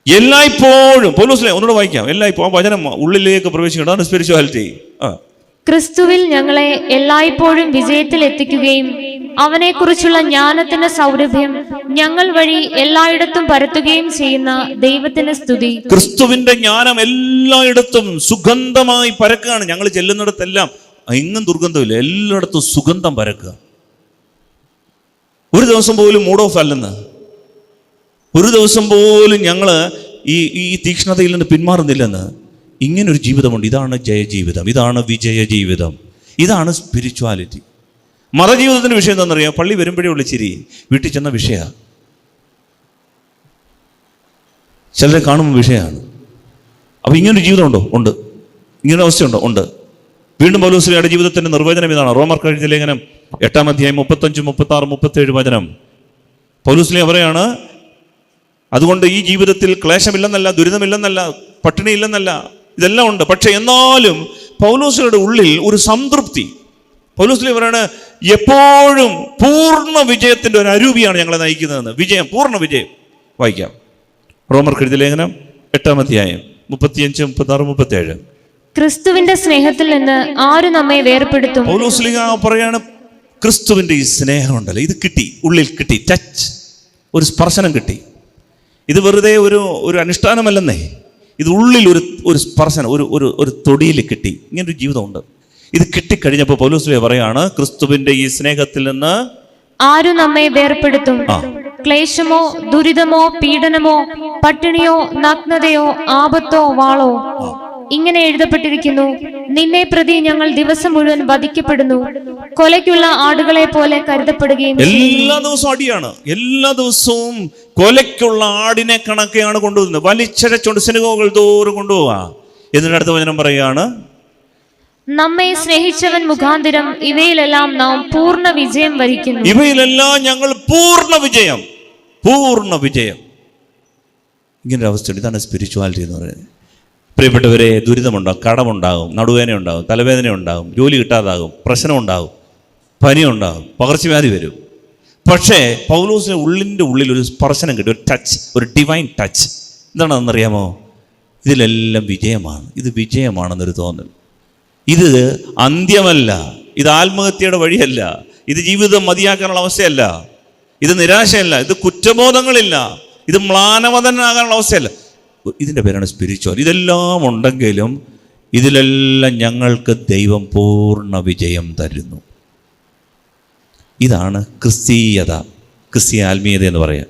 എല്ലായ്പ്പോഴും പൗലോസിനെ ഒന്നുകൂടെ വായിക്കാം. എല്ലായ്പ്പോഴും വചനം ഉള്ളിലേക്ക് പ്രവേശിക്കണം. അതാണ് സ്പിരിച്വാലിറ്റി. ക്രിസ്തുവിൽ ഞങ്ങളെ എല്ലായ്പ്പോഴും വിജയത്തിൽ എത്തിക്കുകയും അവനെക്കുറിച്ചുള്ള ജ്ഞാനത്തിന്റെ സൗരഭ്യം ഞങ്ങൾ വഴി എല്ലായിടത്തും പരത്തുകയും ചെയ്യുന്ന ദൈവത്തിന് സ്തുതി. ക്രിസ്തുവിന്റെ ജ്ഞാനം എല്ലായിടത്തും സുഗന്ധമായി പരക്കുകയാണ്. ഞങ്ങൾ ചെല്ലുന്നിടത്തെല്ലാം എങ്ങും ദുർഗന്ധമില്ല, എല്ലായിടത്തും സുഗന്ധം പരക്കുക. ഒരു ദിവസം പോലും മൂഡ് ഓഫ് അല്ലെന്ന്. ഒരു ദിവസം പോലും ഞങ്ങൾ ഈ തീക്ഷ്ണതയിൽ നിന്ന് പിന്മാറുന്നില്ലെന്ന്. ഇങ്ങനൊരു ജീവിതമുണ്ട്. ഇതാണ് ജയജീവിതം, ഇതാണ് വിജയ ജീവിതം, ഇതാണ് സ്പിരിച്വാലിറ്റി. മതജീവിതത്തിൻ്റെ വിഷയം എന്താണെന്നറിയാം? പള്ളി വരുമ്പോഴേ ഉള്ള ചിരി വീട്ടിൽ ചെന്ന വിഷയമാണ്, ചിലരെ കാണുമ്പോൾ വിഷയമാണ്. അപ്പോൾ ഇങ്ങനൊരു ജീവിതമുണ്ടോ? ഉണ്ട്. ഇങ്ങനൊരു അവസ്ഥയുണ്ടോ? ഉണ്ട്. വീണ്ടും പൗലോസ്ലിയുടെ ജീവിതത്തിൻ്റെ നിർവചനം ഇതാണ്. റോമർക്ക് എഴുതിയ ലേഖനം 8-ാം അധ്യായം 35, 36, 37 വചനം. പൗലോസ്ലി പറയാണ്, അതുകൊണ്ട് ഈ ജീവിതത്തിൽ ക്ലേശമില്ലെന്നല്ല, ദുരിതമില്ലെന്നല്ല, പട്ടിണിയില്ലെന്നല്ല, ഇതെല്ലാം ഉണ്ട്. പക്ഷെ എന്നാലും പൗലോസ്ലിയുടെ ഉള്ളിൽ ഒരു സംതൃപ്തി. പൗലോസ്ലി പറയാണ് എപ്പോഴും പൂർണ്ണ വിജയത്തിൻ്റെ ഒരു അരൂപിയാണ് ഞങ്ങളെ നയിക്കുന്നതെന്ന്. വിജയം, പൂർണ്ണ വിജയം. വായിക്കാം. റോമർക്ക് എഴുതിയ ലേഖനം 8-ാം അധ്യായം 35, 36, 37. ക്രിസ്തുവിന്റെ സ്നേഹത്തിൽ നിന്ന് ആര് നമ്മെ വേർപെടുത്തും? പൗലോസ് പറയാണ് ക്രിസ്തുവിൻ്റെ ഈ സ്നേഹം ഉണ്ടല്ലോ, ഇത് കിട്ടി, ഉള്ളിൽ കിട്ടി, ടച്ച്, ഒരു സ്പർശനം കിട്ടി. ഇത് വെറുതെ ഒരു അനുഷ്ഠാനമല്ലെന്നേ, ഇത് ഉള്ളിൽ ഒരു സ്പർശനം, ഒരു തൊടിയിൽ കിട്ടി. ഇങ്ങനൊരു ജീവിതമുണ്ട്. ഇത് കിട്ടിക്കഴിഞ്ഞപ്പോൾ പൗലോസ് പറയാണ് ക്രിസ്തുവിൻ്റെ ഈ സ്നേഹത്തിൽ നിന്ന് ആരും നമ്മെ വേർപെടുത്തും? ക്ലേശമോ ദുരിതമോ പീഡനമോ പട്ടിണിയോ നഗ്നതയോ ആപത്തോ വാളോ? ഇങ്ങനെ എഴുതപ്പെട്ടിരിക്കുന്നു, നിന്നെ പ്രതി ഞങ്ങൾ ദിവസം മുഴുവൻ വധിക്കപ്പെടുന്നു, കൊലയ്ക്കുള്ള ആടുകളെ പോലെ കരുതപ്പെടുകയും. എല്ലാ ദിവസവും അടിയാണ്, എല്ലാ ദിവസവും കൊലയ്ക്കുള്ള ആടിനെ കണക്കെയാണ് കൊണ്ടുവരുന്നത്. വലിച്ചഴച്ചുകൊണ്ട് സിനഗോഗുകൾ തോറും കൊണ്ടുപോവാ. എന്നിട്ട് അടുത്ത വചനം പറയുകയാണ്, നമ്മെ സ്നേഹിച്ചവൻ മുഖാന്തരം ഇവയിലെല്ലാം നാം പൂർണ്ണ വിജയം വരിക്കുന്നു. ഇവയിലെല്ലാം ഞങ്ങൾ പൂർണ്ണ വിജയം, പൂർണ്ണ വിജയം. ഇങ്ങനൊരു അവസ്ഥയുണ്ട്. ഇതാണ് സ്പിരിച്വാലിറ്റി എന്ന് പറയുന്നത്. പ്രിയപ്പെട്ടവരെ, ദുരിതമുണ്ടാകും, കടമുണ്ടാകും, നടുവേദന ഉണ്ടാകും, തലവേദന ഉണ്ടാകും, ജോലി കിട്ടാതാകും, പ്രശ്നം ഉണ്ടാകും, പനി ഉണ്ടാകും, പകർച്ചവ്യാധി വരും. പക്ഷേ പൗലോസിന്റെ ഉള്ളിൻ്റെ ഉള്ളിൽ ഒരു സ്പർശനം കിട്ടി, ഒരു ടച്ച്, ഒരു ഡിവൈൻ ടച്ച്. എന്താണെന്നറിയാമോ? ഇതിലെല്ലാം വിജയമാണ്, ഇത് വിജയമാണെന്നൊരു തോന്നൽ. ഇത് അന്ത്യമല്ല, ഇത് ആത്മഹത്യയുടെ വഴിയല്ല, ഇത് ജീവിതം മതിയാക്കാനുള്ള അവസ്ഥയല്ല, ഇത് നിരാശയല്ല, ഇത് കുറ്റബോധങ്ങളില്ല, ഇത് മ്ലാനവതനാകാനുള്ള അവസ്ഥയല്ല. ഇതിൻ്റെ പേരാണ് സ്പിരിച്വൽ. ഇതെല്ലാം ഉണ്ടെങ്കിലും ഇതിലെല്ലാം ഞങ്ങൾക്ക് ദൈവം പൂർണ്ണ വിജയം തരുന്നു. ഇതാണ് ക്രിസ്തീയത, ക്രിസ്തീയ ആത്മീയത എന്ന് പറയാം.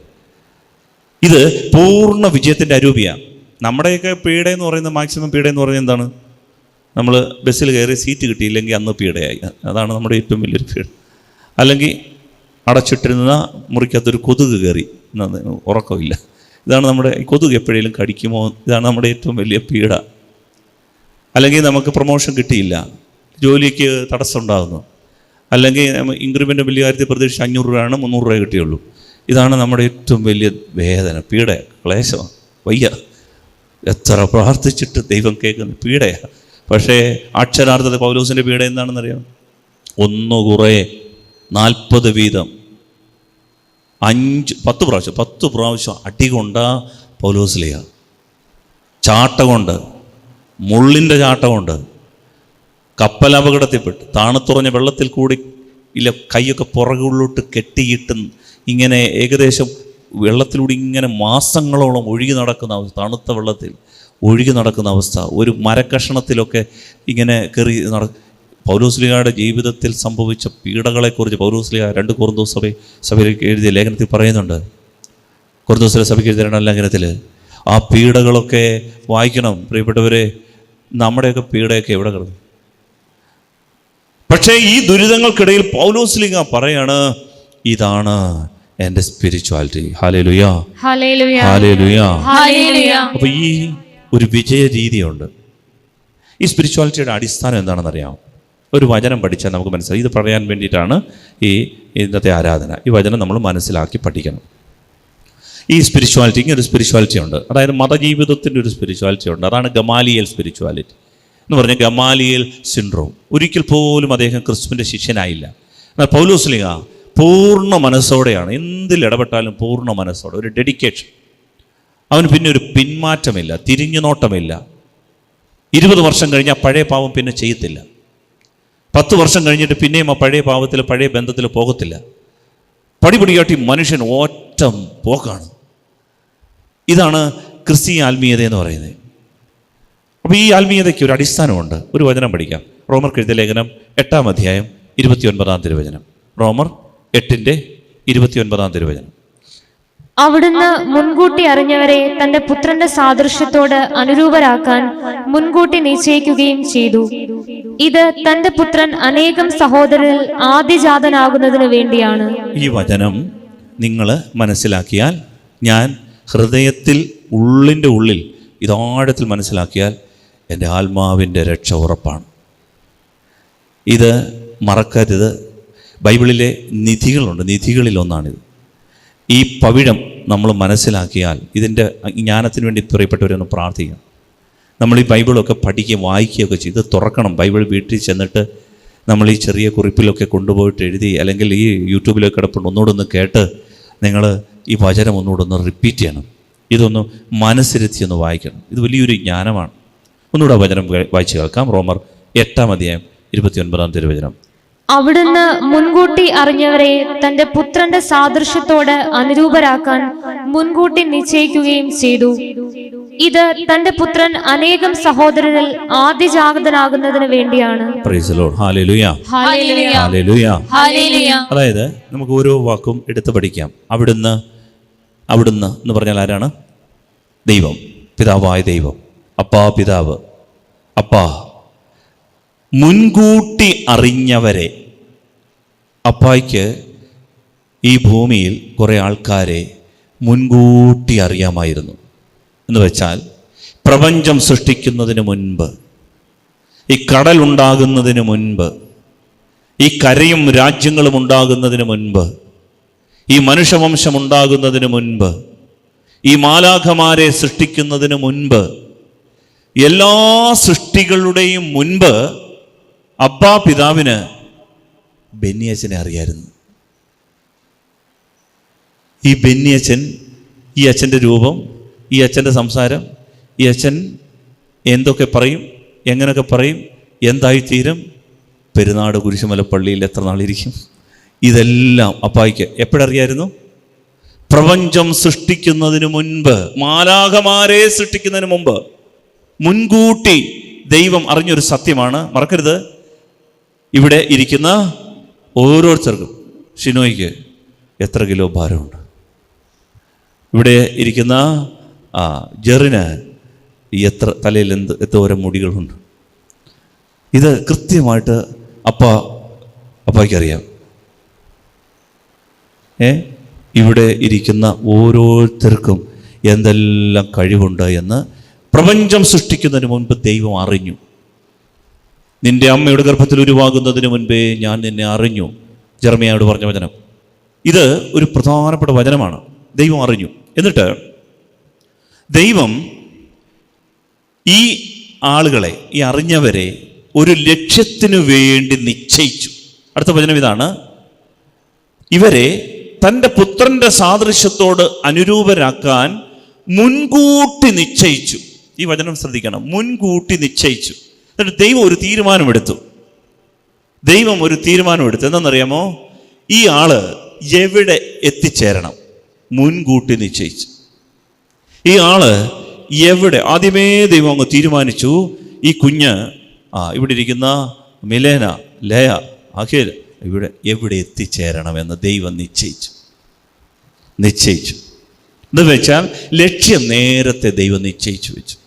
ഇത് പൂർണ്ണ വിജയത്തിൻ്റെ അരൂപിയാണ്. നമ്മുടെയൊക്കെ പീഡയെന്ന് പറയുന്നത്, മാക്സിമം പീഡയെന്ന് പറയുന്നത് എന്താണ്? നമ്മൾ ബസ്സിൽ കയറി സീറ്റ് കിട്ടിയില്ലെങ്കിൽ അന്ന് പീഡയായി. അതാണ് നമ്മുടെ ഏറ്റവും വലിയൊരു പീഡ. അല്ലെങ്കിൽ അടച്ചിട്ടിരുന്ന മുറിക്കകത്തൊരു കൊതുക് കയറി, ഉറക്കമില്ല. ഇതാണ് നമ്മുടെ കൊതുക് എപ്പോഴേലും കടിക്കുമോ, ഇതാണ് നമ്മുടെ ഏറ്റവും വലിയ പീഡ. അല്ലെങ്കിൽ നമുക്ക് പ്രൊമോഷൻ കിട്ടിയില്ല, ജോലിക്ക് തടസ്സം ഉണ്ടാകുന്നു, അല്ലെങ്കിൽ ഇൻക്രിമെൻ്റ് വലിയ കാര്യത്തിൽ പ്രതീക്ഷിച്ച് 500 രൂപയാണ് 300 രൂപ കിട്ടിയുള്ളൂ. ഇതാണ് നമ്മുടെ ഏറ്റവും വലിയ വേദന, പീഡ, ക്ലേശമാണ്, വയ്യ. എത്ര പ്രാർത്ഥിച്ചിട്ട് ദൈവം കേൾക്കുന്നു, പീഡയാണ്. പക്ഷേ അക്ഷരാർത്ഥത പൗലോസിൻ്റെ പീഡ എന്താണെന്നറിയാം? 1 കുറേ 40 വീതം 10 പ്രാവശ്യം അടികൊണ്ട പൗലോസ്ലിയ, ചാട്ടകൊണ്ട്, മുള്ളിൻ്റെ ചാട്ടകൊണ്ട്, കപ്പലപകടത്തിൽപ്പെട്ട് താണുത്തുറഞ്ഞ വെള്ളത്തിൽ കൂടി ഇല്ല കൈയൊക്കെ പുറകുള്ളോട്ട് കെട്ടിയിട്ട് ഇങ്ങനെ ഏകദേശം വെള്ളത്തിലൂടെ ഇങ്ങനെ മാസങ്ങളോളം ഒഴുകി നടക്കുന്ന അവസ്ഥ, തണുത്ത വെള്ളത്തിൽ ഒഴുകി നടക്കുന്ന അവസ്ഥ, ഒരു മരക്കഷണത്തിലൊക്കെ ഇങ്ങനെ കയറി പൗലോസ്ലിഹയുടെ ജീവിതത്തിൽ സംഭവിച്ച പീഡകളെക്കുറിച്ച് പൗലോസ്ലിഹ 2 കൊറിന്തോസ് സഭയിലേക്ക് എഴുതിയ ലേഖനത്തിൽ പറയുന്നുണ്ട്. കൊറിന്തോസിലെ സഭയ്ക്ക് എഴുതിയ 2 ലേഖനത്തിൽ ആ പീഡകളൊക്കെ വായിക്കണം പ്രിയപ്പെട്ടവരെ. നമ്മുടെയൊക്കെ പീഡയൊക്കെ എവിടെ കിടന്നു? പക്ഷേ ഈ ദുരിതങ്ങൾക്കിടയിൽ പൗലോസ്ലീഹ പറയാണ്, ഇതാണ് എൻ്റെ spirituality. Hallelujah, hallelujah, hallelujah, hallelujah. അപ്പൊ ഈ ഒരു വിജയ രീതിയുണ്ട്. ഈ സ്പിരിച്വാലിറ്റിയുടെ അടിസ്ഥാനം എന്താണെന്ന് അറിയാം? ഒരു വചനം പഠിച്ചാൽ നമുക്ക് മനസ്സിലായി. ഇത് പറയാൻ വേണ്ടിയിട്ടാണ് ഇന്നത്തെ ആരാധന. ഈ വചനം നമ്മൾ മനസ്സിലാക്കി പഠിക്കണം. ഈ സ്പിരിച്വാലിറ്റിക്ക് ഒരു സ്പിരിച്വാലിറ്റി ഉണ്ട്, അതായത് മതജീവിതത്തിൻ്റെ ഒരു സ്പിരിച്വാലിറ്റി ഉണ്ട്. അതാണ് ഗമാലിയേൽ സ്പിരിച്വാലിറ്റി എന്ന് പറഞ്ഞാൽ ഗമാലിയേൽ സിൻഡ്രോം. ഒരിക്കൽ പോലും അദ്ദേഹം ക്രിസ്തുവിൻ്റെ ശിഷ്യനായില്ല. എന്നാൽ പൗലോസ്ലീഹ പൂർണ്ണ മനസ്സോടെയാണ് എന്തിൽ ഇടപെട്ടാലും പൂർണ്ണ മനസ്സോടെ, ഒരു ഡെഡിക്കേഷൻ. അവന് പിന്നെ ഒരു പിന്മാറ്റമില്ല, തിരിഞ്ഞു നോട്ടമില്ല. 20 വർഷം കഴിഞ്ഞാൽ പഴയ പാവം പിന്നെ ചെയ്യത്തില്ല. 10 വർഷം കഴിഞ്ഞിട്ട് പിന്നെയും ആ പഴയ പാവത്തിൽ പഴയ ബന്ധത്തിൽ പോകത്തില്ല. പടിപടിയാട്ടി മനുഷ്യൻ ഒറ്റം പോക്കാണ്. ഇതാണ് ക്രിസ്തീയ ആത്മീയത എന്ന് പറയുന്നത്. അപ്പോൾ ഈ ആത്മീയതയ്ക്ക് ഒരു അടിസ്ഥാനമുണ്ട്. ഒരു വചനം പഠിക്കാം. റോമർക്ക് എഴുതിയ ലേഖനം 8-ാം അധ്യായം 29-ാം തിരുവചനം. റോമർ 8:29 തിരുവചനം. അവിടുന്ന് മുൻകൂട്ടി അറിഞ്ഞവരെ തന്റെ പുത്രന്റെ സാദൃശ്യത്തോട് അനുരൂപരാക്കാൻ മുൻകൂട്ടി നിശ്ചയിക്കുകയും ചെയ്തു. ഇത് തന്റെ പുത്രൻ അനേകം സഹോദരരിൽ ആദ്യജാതനാകുന്നതിന് വേണ്ടിയാണ്. ഈ വചനം നിങ്ങൾ മനസ്സിലാക്കിയാൽ, ഞാൻ ഹൃദയത്തിൽ ഉള്ളിൻ്റെ ഉള്ളിൽ ഇതാഴത്തിൽ മനസ്സിലാക്കിയാൽ എൻ്റെ ആത്മാവിൻ്റെ രക്ഷ ഉറപ്പാണ്. ഇത് മറക്കരുത്. ബൈബിളിലെ നിധികളുണ്ട്, നിധികളിലൊന്നാണിത്. ഈ പവിഴം നമ്മൾ മനസ്സിലാക്കിയാൽ, ഇതിൻ്റെ ജ്ഞാനത്തിന് വേണ്ടി പ്രിയപ്പെട്ടവരൊന്ന് പ്രാർത്ഥിക്കണം. നമ്മൾ ഈ ബൈബിളൊക്കെ പഠിക്കുകയും വായിക്കുകയൊക്കെ ചെയ്ത് തുറക്കണം. ബൈബിൾ വീട്ടിൽ ചെന്നിട്ട് നമ്മൾ ഈ ചെറിയ കുറിപ്പിലൊക്കെ കൊണ്ടുപോയിട്ട് എഴുതി, അല്ലെങ്കിൽ ഈ യൂട്യൂബിലൊക്കെ കിടപ്പുണ്ട്, ഒന്നുകൂടെ ഒന്ന് കേട്ട് നിങ്ങൾ ഈ വചനം ഒന്നുകൂടെ ഒന്ന് റിപ്പീറ്റ് ചെയ്യണം. ഇതൊന്ന് മനസ്സിരുത്തി ഒന്ന് വായിക്കണം. ഇത് വലിയൊരു ജ്ഞാനമാണ്. ഒന്നുകൂടെ വചനം വായിച്ചു കേൾക്കാം. റോമർ 8-ാം അധ്യായം 29-ാം തിരുവചനം. അവിടുന്ന് മുൻകൂട്ടി അറിഞ്ഞവരെ തന്റെ പുത്രന്റെ സാദൃശ്യത്തോട് അനുരൂപരാക്കാൻ മുൻകൂട്ടി നിശ്ചയിക്കുകയും ചെയ്തു. ഇത് തന്റെ പുത്രൻ അനേകം സഹോദരരിൽ ആദ്യജാതനാകുന്നതിന് വേണ്ടിയാണ്. Praise the Lord. Hallelujah, hallelujah, hallelujah, hallelujah. അതായത് നമുക്ക് ഓരോ വാക്കും എടുത്ത് പഠിക്കാം. അവിടുന്ന് എന്ന് പറഞ്ഞാൽ ആരാണ്? ദൈവം, പിതാവായ ദൈവം, അപ്പാ പിതാവ്, അപ്പാ. മുൻകൂട്ടി അറിഞ്ഞവരെ. അപ്പായ്ക്ക് ഈ ഭൂമിയിൽ കുറേ ആൾക്കാരെ മുൻകൂട്ടി അറിയാമായിരുന്നു. എന്ന് വെച്ചാൽ പ്രപഞ്ചം സൃഷ്ടിക്കുന്നതിന് മുൻപ്, ഈ കടൽ ഉണ്ടാകുന്നതിന് മുൻപ്, ഈ കരയും രാജ്യങ്ങളും ഉണ്ടാകുന്നതിന് മുൻപ്, ഈ മനുഷ്യവംശം ഉണ്ടാകുന്നതിന് മുൻപ്, ഈ മാലാഖമാരെ സൃഷ്ടിക്കുന്നതിന് മുൻപ്, എല്ലാ സൃഷ്ടികളുടെയും മുൻപ് അപ്പാ പിതാവിന് ബെന്യച്ചനെ അറിയായിരുന്നു. ഈ ബെന്യച്ചൻ, ഈ അച്ഛൻ്റെ രൂപം, ഈ അച്ഛൻ്റെ സംസാരം, ഈ അച്ഛൻ എന്തൊക്കെ പറയും, എങ്ങനെയൊക്കെ പറയും, എന്തായിത്തീരും, പെരുന്നാട് കുരിശുമല പള്ളിയിൽ എത്ര നാളിരിക്കും, ഇതെല്ലാം അപ്പായ്ക്ക് എപ്പോഴറിയായിരുന്നു? പ്രപഞ്ചം സൃഷ്ടിക്കുന്നതിന് മുൻപ്, മാലാഖമാരെ സൃഷ്ടിക്കുന്നതിന് മുമ്പ് മുൻകൂട്ടി ദൈവം അറിഞ്ഞൊരു സത്യമാണ്. മറക്കരുത്, ഇവിടെ ഇരിക്കുന്ന ഓരോരുത്തർക്കും, ഷിനോയ്ക്ക് എത്ര കിലോ ഭാരമുണ്ട്, ഇവിടെ ഇരിക്കുന്ന ജെറിന് എത്ര തലയിൽ എന്തോരം മുടികളുണ്ട്, ഇത് കൃത്യമായിട്ട് അപ്പായ്ക്കറിയാം. ഇവിടെ ഇരിക്കുന്ന ഓരോരുത്തർക്കും എന്തെല്ലാം കഴിവുണ്ട് എന്ന് പ്രപഞ്ചം സൃഷ്ടിക്കുന്നതിന് മുൻപ് ദൈവം അറിഞ്ഞു. നിന്റെ അമ്മയുടെ ഗർഭത്തിൽ ഉരുവാകുന്നതിന് മുൻപേ ഞാൻ നിന്നെ അറിഞ്ഞു, ജെറമ്യായോട് പറഞ്ഞ വചനം. ഇത് ഒരു പ്രധാനപ്പെട്ട വചനമാണ്. ദൈവം അറിഞ്ഞു. എന്നിട്ട് ദൈവം ഈ ആളുകളെ, ഈ അറിഞ്ഞവരെ ഒരു ലക്ഷ്യത്തിനു വേണ്ടി നിശ്ചയിച്ചു. അടുത്ത വചനം ഇതാണ്: ഇവരെ തൻ്റെ പുത്രൻ്റെ സാദൃശ്യത്തോട് അനുരൂപരാക്കാൻ മുൻകൂട്ടി നിശ്ചയിച്ചു. ഈ വചനം ശ്രദ്ധിക്കണം, മുൻകൂട്ടി നിശ്ചയിച്ചു. എന്നിട്ട് ദൈവം ഒരു തീരുമാനമെടുത്തു. എന്താണെന്നറിയാമോ? ഈ ആള് എവിടെ എത്തിച്ചേരണം മുൻകൂട്ടി നിശ്ചയിച്ചു. ഈ ആള് എവിടെ, ആദ്യമേ ദൈവം അങ്ങ് തീരുമാനിച്ചു. ഈ കുഞ്ഞ് ഇവിടെ ഇരിക്കുന്ന മിലേന, ലയ, അഖിൽ എവിടെ എത്തിച്ചേരണമെന്ന് ദൈവം നിശ്ചയിച്ചു. എന്ന് വെച്ചാൽ ലക്ഷ്യം നേരത്തെ ദൈവം നിശ്ചയിച്ചു വെച്ചു.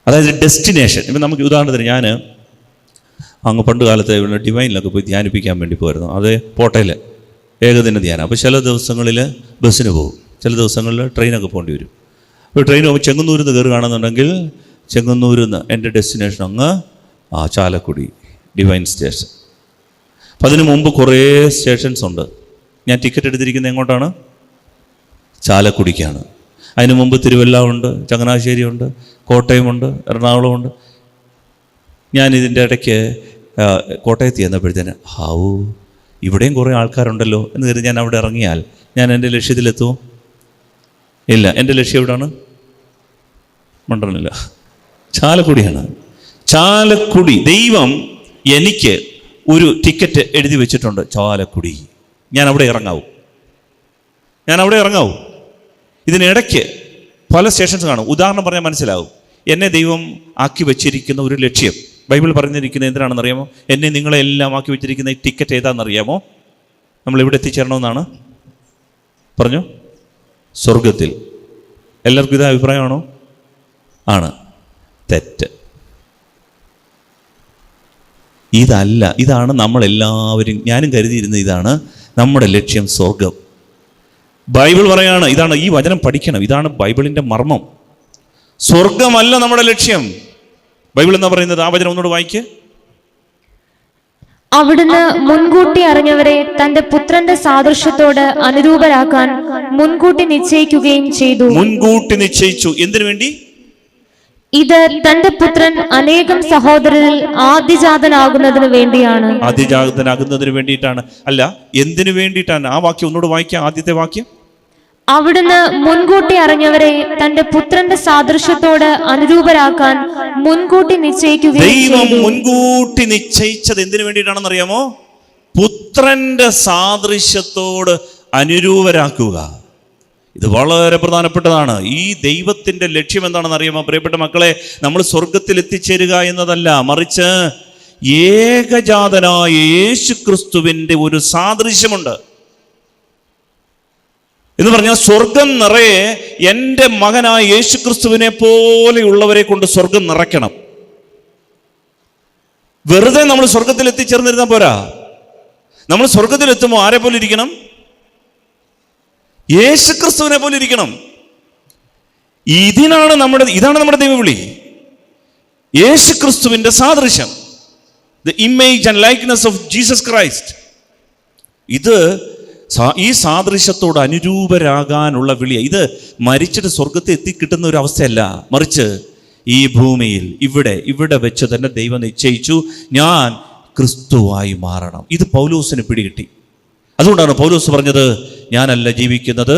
അതായത് ഡെസ്റ്റിനേഷൻ. ഇപ്പം നമുക്ക് ഉദാഹരണത്തിന്, ഞാൻ അങ്ങ് പണ്ട് കാലത്ത് ഇവിടെ ഡിവൈനിലൊക്കെ പോയി ധ്യാനിപ്പിക്കാൻ വേണ്ടി പോയിരുന്നു. അത് പോട്ടയിൽ ഏകദിന ധ്യാനം. അപ്പോൾ ചില ദിവസങ്ങളിൽ ബസ്സിന് പോകും, ചില ദിവസങ്ങളിൽ ട്രെയിനൊക്കെ പോകേണ്ടി വരും. അപ്പോൾ ട്രെയിൻ പോകുമ്പോൾ ചെങ്ങന്നൂരിൽ നിന്ന് കയറുകയാണെന്നുണ്ടെങ്കിൽ ചെങ്ങന്നൂരിൽ നിന്ന് എൻ്റെ ഡെസ്റ്റിനേഷൻ അങ്ങ് ചാലക്കുടി ഡിവൈൻ സ്റ്റേഷൻ. അപ്പം അതിന് മുമ്പ് കുറേ സ്റ്റേഷൻസ് ഉണ്ട്. ഞാൻ ടിക്കറ്റ് എടുത്തിരിക്കുന്നത് എങ്ങോട്ടാണ്? ചാലക്കുടിക്കാണ്. അതിന് മുമ്പ് തിരുവല്ല ഉണ്ട്, ചങ്ങനാശ്ശേരിയുണ്ട്, കോട്ടയമുണ്ട്, എറണാകുളമുണ്ട്. ഞാൻ ഇതിൻ്റെ ഇടയ്ക്ക് കോട്ടയത്ത് ചെന്നപ്പോഴത്തേന് ഇവിടെയും കുറേ ആൾക്കാരുണ്ടല്ലോ എന്ന് കരുതി ഞാൻ അവിടെ ഇറങ്ങിയാൽ ഞാൻ എൻ്റെ ലക്ഷ്യത്തിലെത്തുമോ? ഇല്ല. എൻ്റെ ലക്ഷ്യം എവിടെയാണ്? മണ്ടണില്ല, ചാലക്കുടിയാണ്. ചാലക്കുടി ദൈവം എനിക്ക് ഒരു ടിക്കറ്റ് എഴുതി വെച്ചിട്ടുണ്ട്, ചാലക്കുടി. ഞാൻ അവിടെ ഇറങ്ങാവൂ. ഇതിനിടയ്ക്ക് പല സ്റ്റേഷൻസ് കാണും. ഉദാഹരണം പറഞ്ഞാൽ മനസ്സിലാവും. എന്നെ ദൈവം ആക്കി വെച്ചിരിക്കുന്ന ഒരു ലക്ഷ്യം ബൈബിൾ പറഞ്ഞിരിക്കുന്നത് എന്തിനാണെന്ന് അറിയാമോ? എന്നെ നിങ്ങളെ എല്ലാം ആക്കി വെച്ചിരിക്കുന്ന ഈ ടിക്കറ്റ് ഏതാണെന്നറിയാമോ? നമ്മൾ എവിടെ എത്തിച്ചേരണമെന്നാണ് പറഞ്ഞു? സ്വർഗത്തിൽ. എല്ലാവർക്കും ഇതാ അഭിപ്രായമാണോ? ആണ്. തെറ്റ്. ഇതല്ല. ഇതാണ് നമ്മളെല്ലാവരും, ഞാനും കരുതിയിരുന്ന ഇതാണ് നമ്മുടെ ലക്ഷ്യം, സ്വർഗം. ബൈബിൾ പറയാണ്, ഇതാണ്, ഈ വചനം പഠിക്കണം, ഇതാണ് ബൈബിളിൻ്റെ മർമ്മം. സ്വർഗമല്ല നമ്മുടെ ലക്ഷ്യം. ബൈബിൾ എന്താ പറയുന്നത്? ആ വചനം ഒന്നുകൂടെ വായിക്ക്. അവിടുന്ന് മുൻകൂട്ടി അറിഞ്ഞവരെ തന്റെ പുത്രന്റെ സാദൃശ്യത്തോട് അനുരൂപരാക്കാൻ മുൻകൂട്ടി നിശ്ചയിക്കുകയും ചെയ്തു. മുൻകൂട്ടി നിശ്ചയിച്ചു. എന്തിനു വേണ്ടി? ഇത് തന്റെ പുത്രൻ അനേകം സഹോദരരിൽ ആദ്യജാതനാകുന്നതിന് വേണ്ടിയാണ്. ആദ്യജാതനാകുന്നതിന് വേണ്ടിയിട്ടാണ്. അല്ല, എന്തിനു വേണ്ടിയിട്ടാണ്? ആ വാക്യം ഒന്നുകൂടെ വായിക്കാം, ആദ്യത്തെ വാക്യം. അവിടുന്ന് മുൻകൂട്ടി അറിഞ്ഞവരെ തന്റെ പുത്രന്റെ സാദൃശ്യത്തോട് അനുരൂപരാക്കാൻ മുൻകൂട്ടി നിശ്ചയിക്കുകയും ദൈവം മുൻകൂട്ടി നിശ്ചയിച്ചത് എന്തിനു വേണ്ടിയിട്ടാണെന്ന് അറിയാമോ? പുത്രന്റെ സാദൃശ്യത്തോട് അനുരൂപരാക്കുക. ഇത് വളരെ പ്രധാനപ്പെട്ടതാണ്. ഈ ദൈവത്തിന്റെ ലക്ഷ്യം എന്താണെന്ന് അറിയാമോ പ്രിയപ്പെട്ട മക്കളെ? നമ്മൾ സ്വർഗത്തിൽ എത്തിച്ചേരുക എന്നതല്ല, മറിച്ച് ഏകജാതനായ യേശുക്രിസ്തുവിന്റെ ഒരു സാദൃശ്യമുണ്ട് എന്ന് പറഞ്ഞാൽ സ്വർഗം നിറയെ എൻ്റെ മകനായ യേശുക്രിസ്തുവിനെ പോലെയുള്ളവരെ കൊണ്ട് സ്വർഗം നിറയ്ക്കണം. വെറുതെ നമ്മൾ സ്വർഗത്തിൽ എത്തിച്ചേർന്നിരുന്നാൽ പോരാ. നമ്മൾ സ്വർഗത്തിൽ എത്തുമ്പോൾ ആരെ പോലെ ഇരിക്കണം? യേശുക്രിസ്തുവിനെ പോലെ ഇരിക്കണം. ഇതാണ് നമ്മുടെ ദൈവവിളി. യേശുക്രിസ്തുവിന്റെ സാദൃശ്യം, the image and likeness of Jesus Christ. ഇത് ഈ സാദൃശ്യത്തോട് അനുരൂപരാകാനുള്ള വിളിയ. ഇത് മരിച്ചിട്ട് സ്വർഗത്തിൽ എത്തിക്കിട്ടുന്ന ഒരു അവസ്ഥയല്ല, മറിച്ച് ഈ ഭൂമിയിൽ ഇവിടെ വെച്ച് തന്നെ ദൈവം നിശ്ചയിച്ചു, ഞാൻ ക്രിസ്തുവായി മാറണം. ഇത് പൗലോസിന് പിടികിട്ടി. അതുകൊണ്ടാണ് പൗലോസ് പറഞ്ഞത്, ഞാനല്ല ജീവിക്കുന്നത്,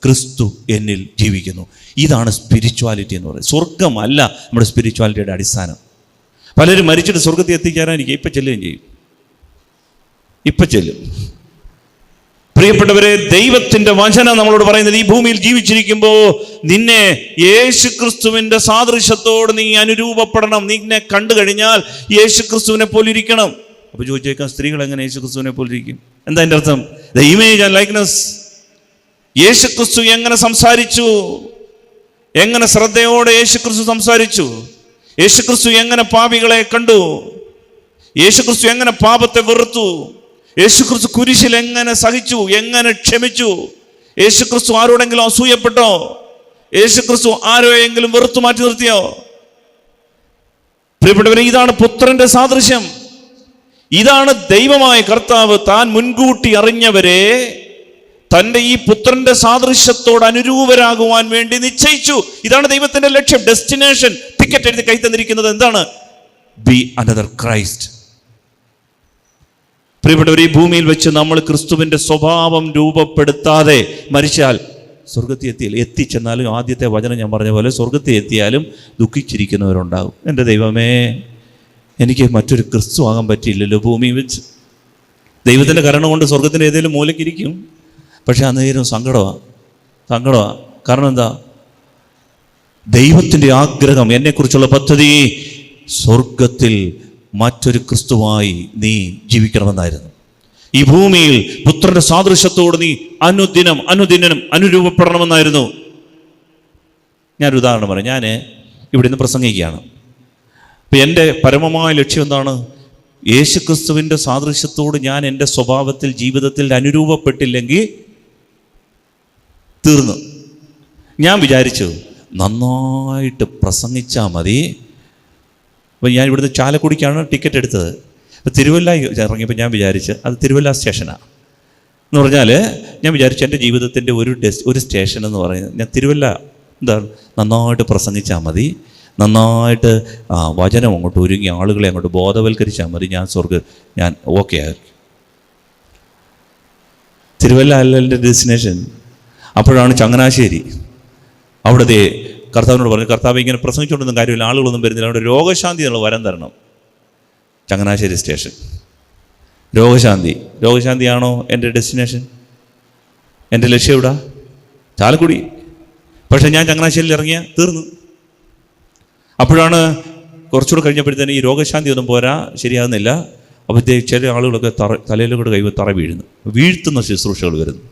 ക്രിസ്തു എന്നിൽ ജീവിക്കുന്നു. ഇതാണ് സ്പിരിച്വാലിറ്റി എന്ന് പറയുന്നത്. സ്വർഗമല്ല നമ്മുടെ സ്പിരിച്വാലിറ്റിയുടെ അടിസ്ഥാനം. പലരും മരിച്ചിട്ട് സ്വർഗത്തിൽ എത്തിക്കാനായിരിക്കും ഇപ്പം ചെല്ലും. പ്രിയപ്പെട്ടവരെ, ദൈവത്തിന്റെ വചനം നമ്മളോട് പറയുന്നത്, ഈ ഭൂമിയിൽ ജീവിച്ചിരിക്കുമ്പോൾ നിന്നെ യേശുക്രിസ്തുവിന്റെ സാദൃശ്യത്തോട് നീ അനുരൂപപ്പെടണം. നിന്നെ കണ്ടു കഴിഞ്ഞാൽ യേശുക്രിസ്തുവിനെ പോലെ ഇരിക്കണം. അപ്പൊ ചോദിച്ചേക്കാം, സ്ത്രീകൾ എങ്ങനെ യേശുക്രിസ്തുവിനെ പോലെ ഇരിക്കും? എന്താ എൻ്റെ അർത്ഥം? The image and likeness. യേശുക്രിസ്തു എങ്ങനെ സംസാരിച്ചു, എങ്ങനെ ശ്രദ്ധയോടെ യേശുക്രിസ്തു സംസാരിച്ചു, യേശുക്രിസ്തു എങ്ങനെ പാപികളെ കണ്ടു, യേശുക്രിസ്തു എങ്ങനെ പാപത്തെ വെറുത്തു, യേശുക്രിസ്തു കുരിശിൽ എങ്ങനെ സഹിച്ചു, എങ്ങനെ ക്ഷമിച്ചു, യേശുക്രിസ്തു ആരോടെങ്കിലും അസൂയപ്പെട്ടോ, യേശുക്രിസ്തു ആരോയെങ്കിലും വെറുത്തു മാറ്റി നിർത്തിയോ? പ്രിയപ്പെട്ടവരെ, ഇതാണ് പുത്രന്റെ സാദൃശ്യം. ഇതാണ് ദൈവമായ കർത്താവ് താൻ മുൻകൂട്ടി അറിഞ്ഞവരെ തൻ്റെ ഈ പുത്രന്റെ സാദൃശ്യത്തോട് അനുരൂപരാകുവാൻ വേണ്ടി നിശ്ചയിച്ചു. ഇതാണ് ദൈവത്തിന്റെ ലക്ഷ്യം. ഡെസ്റ്റിനേഷൻ ടിക്കറ്റ് എഴുതി കൈ തന്നിരിക്കുന്നത് എന്താണ്? B another Christ. പ്രിയപ്പെട്ടവർ, ഈ ഭൂമിയിൽ വെച്ച് നമ്മൾ ക്രിസ്തുവിന്റെ സ്വഭാവം രൂപപ്പെടുത്താതെ മരിച്ചാൽ സ്വർഗത്തിൽ എത്തിച്ചെന്നാലും ആദ്യത്തെ വചനം ഞാൻ പറഞ്ഞ പോലെ സ്വർഗത്തിൽ എത്തിയാലും ദുഃഖിച്ചിരിക്കുന്നവരുണ്ടാകും. എൻ്റെ ദൈവമേ, എനിക്ക് മറ്റൊരു ക്രിസ്തു ആകാൻ പറ്റിയില്ലല്ലോ ഭൂമിയിൽ വെച്ച്. ദൈവത്തിൻ്റെ കരുണ കൊണ്ട് സ്വർഗത്തിൻ്റെ ഏതെങ്കിലും മൂലക്കിരിക്കും, പക്ഷെ അന്നേരം സങ്കടമാണ്. കാരണം എന്താ? ദൈവത്തിൻ്റെ ആഗ്രഹം, എന്നെക്കുറിച്ചുള്ള പദ്ധതി സ്വർഗത്തിൽ മറ്റൊരു ക്രിസ്തുവായി നീ ജീവിക്കണമെന്നായിരുന്നു. ഈ ഭൂമിയിൽ പുത്രന്റെ സാദൃശ്യത്തോട് നീ അനുദിനം അനുരൂപപ്പെടണമെന്നായിരുന്നു. ഞാനൊരു ഉദാഹരണം പറയാം. ഞാൻ ഇവിടെ നിന്ന് പ്രസംഗിക്കുകയാണ്. അപ്പം എൻ്റെ പരമമായ ലക്ഷ്യം എന്താണ്? യേശുക്രിസ്തുവിൻ്റെ സാദൃശ്യത്തോട് ഞാൻ എൻ്റെ സ്വഭാവത്തിൽ ജീവിതത്തിൽ അനുരൂപപ്പെട്ടില്ലെങ്കിൽ തീർന്നു. ഞാൻ വിചാരിച്ചു നന്നായിട്ട് പ്രസംഗിച്ചാൽ മതി. അപ്പോൾ ഞാൻ ഇവിടുന്ന് ചാലക്കുടിക്കാണ് ടിക്കറ്റ് എടുത്തത്. അപ്പോൾ തിരുവല്ല ഇറങ്ങിയപ്പോൾ ഞാൻ വിചാരിച്ച് അത് തിരുവല്ല സ്റ്റേഷനാണ് എന്ന് പറഞ്ഞാൽ ഞാൻ വിചാരിച്ചു എൻ്റെ ജീവിതത്തിൻ്റെ ഒരു സ്റ്റേഷൻ എന്ന് പറയുന്നത് ഞാൻ തിരുവല്ല എന്താണ് നന്നായിട്ട് പ്രസംഗിച്ചാൽ മതി, നന്നായിട്ട് വചനം അങ്ങോട്ട് ഒരുങ്ങി ആളുകളെ അങ്ങോട്ട് ബോധവൽക്കരിച്ചാൽ മതി, ഞാൻ ഓക്കെ ആയിരിക്കും. തിരുവല്ല അല്ല എൻ്റെ ഡെസ്റ്റിനേഷൻ. അപ്പോഴാണ് ചങ്ങനാശ്ശേരി. അവിടുത്തെ കർത്താവിനോട് പറഞ്ഞു, കർത്താവ് ഇങ്ങനെ പ്രസംഗിച്ചുകൊണ്ടൊന്നും കാര്യമില്ല, ആളുകളൊന്നും വരുന്നില്ല, അവിടെ രോഗശാന്തി എന്നുള്ള വരം തരണം. ചങ്ങനാശ്ശേരി സ്റ്റേഷൻ രോഗശാന്തിയാണോ എൻ്റെ ഡെസ്റ്റിനേഷൻ? എൻ്റെ ലക്ഷ്യം എവിടാ? ചാലക്കുടി. പക്ഷേ ഞാൻ ചങ്ങനാശ്ശേരിയിൽ ഇറങ്ങിയ തീർന്നു. അപ്പോഴാണ് കുറച്ചുകൂടെ കഴിഞ്ഞപ്പോഴത്തേന് ഈ രോഗശാന്തി ഒന്നും പോരാ, ശരിയാകുന്നില്ല. അപ്പോഴത്തേക്ക് ചില ആളുകളൊക്കെ തലയിലൂടെ തറ വീഴ്ത്തുന്ന ശുശ്രൂഷകൾ വരുന്നു,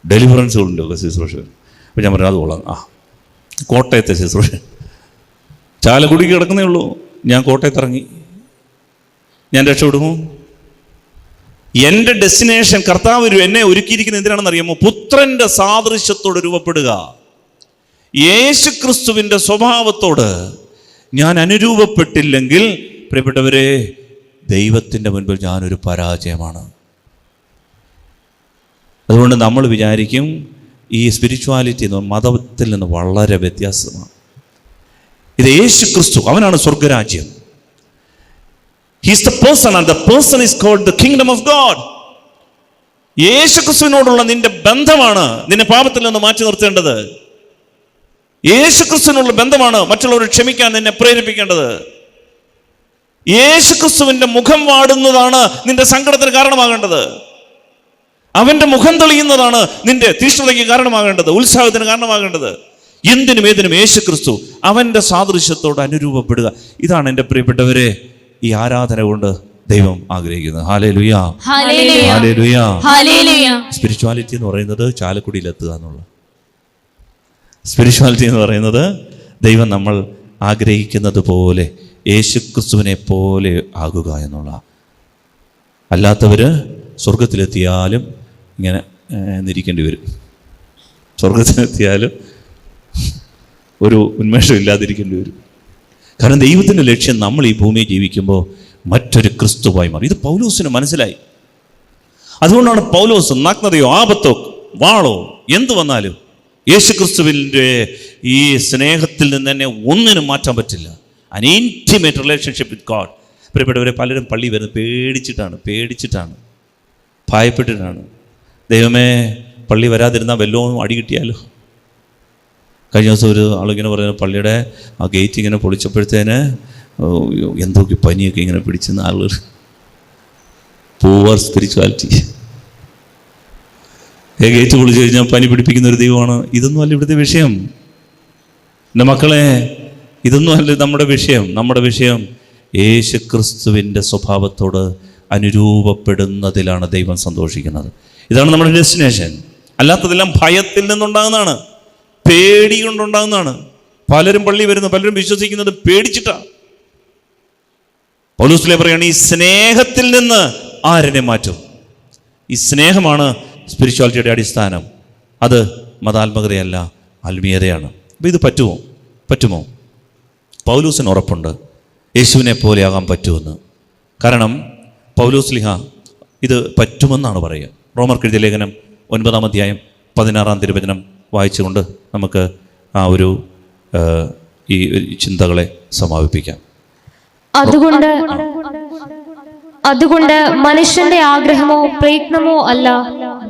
ഡെലിവറൻസുകളുണ്ട് ഒക്കെ ശുശ്രൂഷകൾ. അപ്പോൾ ഞാൻ പറഞ്ഞു അത് കൊള്ളാം. കോട്ടയത്തെ ശുശ്രൂഷ. ചാലക്കുടിക്ക് കിടക്കുന്നേ ഉള്ളൂ, ഞാൻ കോട്ടയത്ത് ഇറങ്ങി. ഞാൻ രക്ഷപ്പെടുമോ? എൻ്റെ ഡെസ്റ്റിനേഷൻ കർത്താവ് എന്നെ ഒരുക്കിയിരിക്കുന്നത് എന്തിനാണെന്ന് അറിയാമോ? പുത്രൻ്റെ സാദൃശ്യത്തോട് രൂപപ്പെടുക. യേശുക്രിസ്തുവിൻ്റെ സ്വഭാവത്തോട് ഞാൻ അനുരൂപപ്പെട്ടില്ലെങ്കിൽ പ്രിയപ്പെട്ടവരെ, ദൈവത്തിൻ്റെ മുൻപിൽ ഞാനൊരു പരാജയമാണ്. അതുകൊണ്ട് നമ്മൾ വിചാരിക്കും ഈ സ്പിരിച്വാലിറ്റി എന്ന് മതത്തിൽ നിന്ന് വളരെ വ്യത്യാസമാണ്. ഇത് യേശുക്രിസ്തു, അവനാണ് സ്വർഗരാജ്യം. He is the person and the person is called the kingdom of God. യേശുക്രിസ്തുവിനോടുള്ള നിന്റെ ബന്ധമാണ് നിന്നെ പാപത്തിൽ നിന്ന് മാറ്റി നിർത്തേണ്ടത്. യേശുക്രിസ്തുവിനുള്ള ബന്ധമാണ് മറ്റുള്ളവരെ ക്ഷമിക്കാൻ നിന്നെ പ്രേരിപ്പിക്കേണ്ടത്. യേശുക്രിസ്തുവിന്റെ മുഖം വാടുന്നതാണ് നിന്റെ സങ്കടത്തിന് കാരണമാകേണ്ടത്. അവന്റെ മുഖം തെളിയുന്നതാണ് നിന്റെ തീഷ്ണതയ്ക്ക് കാരണമാകേണ്ടത്, ഉത്സാഹത്തിന് കാരണമാകേണ്ടത്. എന്തിനും ഏതിനും യേശുക്രിസ്തു, അവന്റെ സാദൃശ്യത്തോട് അനുരൂപപ്പെടുക. ഇതാണ് എൻ്റെ പ്രിയപ്പെട്ടവരെ ഈ ആരാധന കൊണ്ട് ദൈവം ആഗ്രഹിക്കുന്നത്. Hallelujah, hallelujah, hallelujah. സ്പിരിച്വാലിറ്റി എന്ന് പറയുന്നത് ചാലക്കുടിയിലെത്തുക എന്നുള്ള സ്പിരിച്വാലിറ്റി എന്ന് പറയുന്നത് ദൈവം നമ്മൾ ആഗ്രഹിക്കുന്നത് പോലെ യേശുക്രിസ്തുവിനെ പോലെ ആകുക എന്നുള്ള. അല്ലാത്തവർ സ്വർഗത്തിലെത്തിയാലും ഇങ്ങനെ നിരിക്കേണ്ടി വരും. സ്വർഗത്തിലെത്തിയാലും ഒരു ഉന്മേഷം ഇല്ലാതിരിക്കേണ്ടി വരും. കാരണം ദൈവത്തിൻ്റെ ലക്ഷ്യം നമ്മൾ ഈ ഭൂമിയിൽ ജീവിക്കുമ്പോൾ മറ്റൊരു ക്രിസ്തുവായി മാറി. ഇത് പൗലോസിന് മനസ്സിലായി. അതുകൊണ്ടാണ് പൗലോസ് നഗ്നതയോ ആപത്തോ വാളോ എന്തു വന്നാലും യേശുക്രിസ്തുവിൻ്റെ ഈ സ്നേഹത്തിൽ നിന്ന് തന്നെ ഒന്നിനും മാറ്റാൻ പറ്റില്ല. an intimate relationship with God. പ്രിയപ്പെട്ടവരെ, പലരും പള്ളി വരുന്നത് പേടിച്ചിട്ടാണ്, ഭയപ്പെട്ടിട്ടാണ്. ദൈവമേ, പള്ളി വരാതിരുന്നാൽ വല്ലതും അടി കിട്ടിയാലോ. കഴിഞ്ഞ ദിവസം ഒരു ആളിങ്ങനെ പറയുന്നത്, പള്ളിയുടെ ആ ഗേറ്റ് ഇങ്ങനെ പൊളിച്ചപ്പോഴത്തേന് എന്തൊക്കെ പനിയൊക്കെ ഇങ്ങനെ പിടിച്ചെന്ന് ആളുകൾ. Poor spirituality. ഗേറ്റ് പൊളിച്ചു കഴിഞ്ഞാൽ പനി പിടിപ്പിക്കുന്ന ഒരു ദൈവമാണ്. ഇതൊന്നും അല്ല ഇവിടുത്തെ വിഷയം. എൻ്റെ മക്കളെ, ഇതൊന്നും അല്ല നമ്മുടെ വിഷയം. നമ്മുടെ വിഷയം യേശുക്രിസ്തുവിൻ്റെ സ്വഭാവത്തോട് അനുരൂപപ്പെടുന്നതിലാണ് ദൈവം സന്തോഷിക്കുന്നത്. ഇതാണ് നമ്മുടെ ഡെസ്റ്റിനേഷൻ. അല്ലാത്തതെല്ലാം ഭയത്തിൽ നിന്നുണ്ടാകുന്നതാണ്, പേടി കൊണ്ടുണ്ടാകുന്നതാണ്. പലരും പള്ളി വരുന്നു, പലരും വിശ്വസിക്കുന്നത് പേടിച്ചിട്ടാണ്. പൗലോസ് പറയുകയാണ്, ഈ സ്നേഹത്തിൽ നിന്ന് ആരെ മാറ്റും? ഈ സ്നേഹമാണ് സ്പിരിച്വാലിറ്റിയുടെ അടിസ്ഥാനം. അത് മതാത്മകതയല്ല, ആത്മീയതയാണ്. അപ്പോൾ ഇത് പറ്റുമോ? പൗലോസിന് ഉറപ്പുണ്ട് യേശുവിനെ പോലെയാകാൻ പറ്റുമെന്ന്. കാരണം പൗലോസ് ലിഹ ഇത് പറ്റുമെന്നാണ് പറയുക. റോമർക്ക് എഴുതിയ ലേഖനം 9-ാം അധ്യായം 16-ാം തിരുവചനം വായിച്ചുകൊണ്ട് നമുക്ക് ആ ഒരു ഈ ചിന്തകളെ സമാപിപ്പിക്കാം. അതുകൊണ്ട് മനുഷ്യന്റെ ആഗ്രഹമോ പ്രയത്നമോ അല്ല,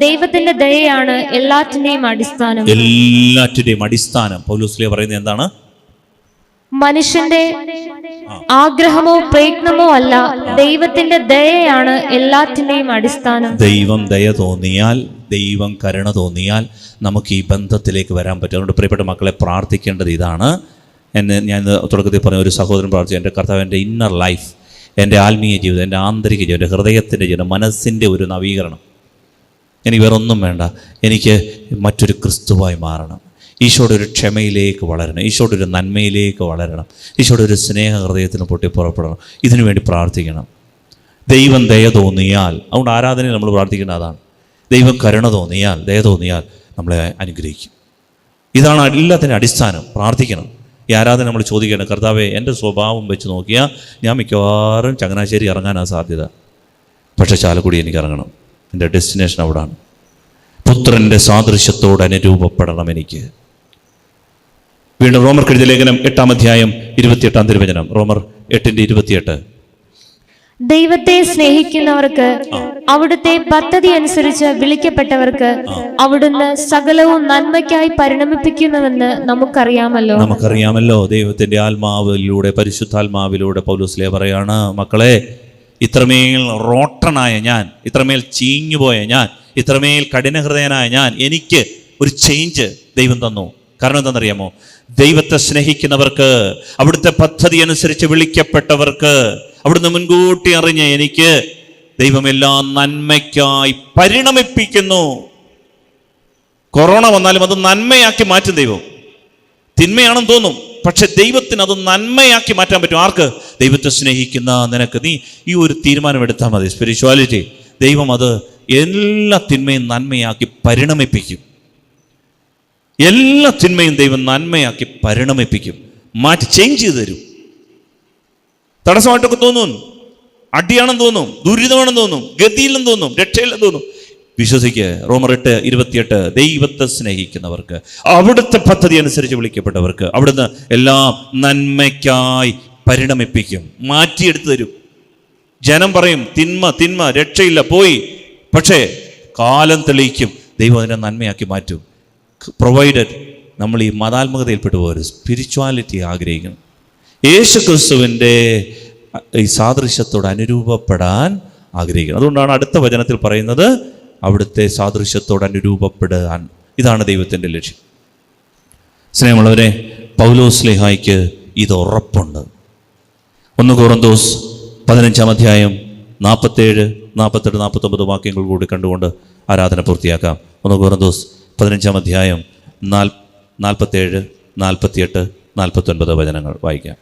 ദൈവത്തിന്റെ ദയയാണ് എല്ലാറ്റിന്റെയും അടിസ്ഥാനം. പൗലോസ് ലിഹ പറയുന്നത് എന്താണ്? മനുഷ്യന്റെ ആഗ്രഹമോ പ്രയത്നമോ അല്ല, ദൈവത്തിന്റെ ദയയാണ് എല്ലാറ്റിന്റെയും അടിസ്ഥാനം. ദൈവം ദയ തോന്നിയാൽ, ദൈവം കരുണ തോന്നിയാൽ നമുക്ക് ഈ ബന്ധത്തിലേക്ക് വരാൻ പറ്റും. അതുകൊണ്ട് പ്രിയപ്പെട്ട മക്കളെ, പ്രാർത്ഥിക്കേണ്ടത് ഇതാണ്. ഞാൻ തുടക്കത്തിൽ പറഞ്ഞ ഒരു സഹോദരൻ പ്രാർത്ഥിച്ചു, എൻ്റെ കർത്താവ് എൻ്റെ ഇന്നർ ലൈഫ്, എൻ്റെ ആത്മീയ ജീവിതം, എൻ്റെ ആന്തരിക ജീവിതം, എൻ്റെ ഹൃദയത്തിൻ്റെ ജീവിതം, മനസ്സിൻ്റെ ഒരു നവീകരണം. എനിക്ക് വേറൊന്നും വേണ്ട, എനിക്ക് മറ്റൊരു ക്രിസ്തുവായി മാറണം. ഈശോയുടെ ഒരു ക്ഷമയിലേക്ക് വളരണം, ഈശോയുടെ ഒരു നന്മയിലേക്ക് വളരണം, ഈശോയുടെ ഒരു സ്നേഹ ഹൃദയത്തിന് പൊട്ടി പുറപ്പെടണം. ഇതിനു വേണ്ടി പ്രാർത്ഥിക്കണം. ദൈവം ദയ തോന്നിയാൽ, അതുകൊണ്ട് ആരാധനയിൽ നമ്മൾ പ്രാർത്ഥിക്കേണ്ട അതാണ്. ദൈവം കരുണ തോന്നിയാൽ, ദയ തോന്നിയാൽ നമ്മളെ അനുഗ്രഹിക്കും. ഇതാണ് എല്ലാത്തിൻ്റെ അടിസ്ഥാനം. പ്രാർത്ഥിക്കണം. ഈ ആരാധന നമ്മൾ ചോദിക്കണം, കർത്താവേ, എൻ്റെ സ്വഭാവം വെച്ച് നോക്കിയാൽ ഞാൻ മിക്കവാറും ചങ്ങനാശ്ശേരി ഇറങ്ങാനാണ് സാധ്യത. പക്ഷേ ചാലക്കുടി എനിക്ക് ഇറങ്ങണം. എൻ്റെ ഡെസ്റ്റിനേഷൻ അവിടാണ്. പുത്രൻ്റെ സാദൃശ്യത്തോട് അനുരൂപപ്പെടണം എനിക്ക്. വീണ്ടും റോമർക്ക് എഴുതിയ ലേഖനം 8-ാം അധ്യായം 28-ാം തിരുവചനം. റോമർ 8:28. ദൈവത്തെ സ്നേഹിക്കുന്നവർക്ക്, അവിടുത്തെ പദ്ധതി അനുസരിച്ച് വിളിക്കപ്പെട്ടവർക്ക് അവിടുന്ന് സകലവും നന്മയ്ക്കായി പരിണമിപ്പിക്കുന്നുവെന്ന് നമുക്കറിയാമല്ലോ. ദൈവത്തിന്റെ ആത്മാവിലൂടെ, പരിശുദ്ധാത്മാവിലൂടെ പൗലോസ് പറയാണ്, മക്കളെ, ഇത്രമേൽ റോട്ടനായ ഞാൻ, ഇത്രമേൽ ചീഞ്ഞുപോയ ഞാൻ, ഇത്രമേൽ കഠിനഹൃദയനായ ഞാൻ, എനിക്ക് ഒരു ചേഞ്ച് ദൈവം തന്നു. കാരണം എന്താണെന്നറിയാമോ? ദൈവത്തെ സ്നേഹിക്കുന്നവർക്ക്, അവിടുത്തെ പദ്ധതി അനുസരിച്ച് വിളിക്കപ്പെട്ടവർക്ക്, അവിടുന്ന് മുൻകൂട്ടി അറിഞ്ഞ് എനിക്ക് ദൈവമെല്ലാം നന്മയ്ക്കായി പരിണമിപ്പിക്കുന്നു. കൊറോണ വന്നാലും അത് നന്മയാക്കി മാറ്റും ദൈവം. തിന്മയാണെന്ന് തോന്നും, പക്ഷെ ദൈവത്തിന് അത് നന്മയാക്കി മാറ്റാൻ പറ്റും. ആർക്ക്? ദൈവത്തെ സ്നേഹിക്കുന്ന നിനക്ക്. നീ ഈ ഒരു തീരുമാനം എടുത്താൽ മതി. സ്പിരിച്വാലിറ്റി, ദൈവം അത് എല്ലാ തിന്മയും നന്മയാക്കി പരിണമിപ്പിക്കും. എല്ലാ തിന്മയും ദൈവം നന്മയാക്കി പരിണമിപ്പിക്കും, മാറ്റി ചേഞ്ച് ചെയ്ത് തരും. തടസ്സമായിട്ടൊക്കെ തോന്നും, അടിയാണെന്ന് തോന്നും, ദുരിതമാണെന്ന് തോന്നും, ഗതിയില്ലെന്ന് തോന്നും, രക്ഷയില്ലെന്ന് തോന്നും. വിശ്വസിക്ക്. റോമർ 8:28. ദൈവത്തെ സ്നേഹിക്കുന്നവർക്ക്, അവിടുത്തെ പദ്ധതി അനുസരിച്ച് വിളിക്കപ്പെട്ടവർക്ക് അവിടുന്ന് എല്ലാം നന്മയ്ക്കായി പരിണമിപ്പിക്കും, മാറ്റിയെടുത്തു തരും. ജനം പറയും തിന്മ രക്ഷയില്ല, പോയി. പക്ഷേ കാലം തെളിയിക്കും, ദൈവം അതിനെ നന്മയാക്കി മാറ്റും. പ്രൊവൈഡഡ് നമ്മൾ ഈ മതാത്മകതയിൽപ്പെട്ടു പോകരുത്. സ്പിരിച്വാലിറ്റി ആഗ്രഹിക്കണം. യേശു ക്രിസ്തുവിൻ്റെ ഈ സാദൃശ്യത്തോട് അനുരൂപപ്പെടാൻ ആഗ്രഹിക്കണം. അതുകൊണ്ടാണ് അടുത്ത വചനത്തിൽ പറയുന്നത്, അവിടുത്തെ സാദൃശ്യത്തോട് അനുരൂപപ്പെടാൻ. ഇതാണ് ദൈവത്തിൻ്റെ ലക്ഷ്യം. സ്നേഹമുള്ളവരെ, പൗലോസ് ശ്ലീഹായ്ക്ക് ഇത് ഉറപ്പുണ്ട്. 1 കൊറിന്തോസ് 15-ാം അധ്യായം 47, 48, 49 വാക്യങ്ങൾ കൂടി കണ്ടുകൊണ്ട് ആരാധന പൂർത്തിയാക്കാം. 1 കൊറിന്തോസ് 15-ാം അധ്യായം 47, 48, 49 വചനങ്ങൾ വായിക്കാം.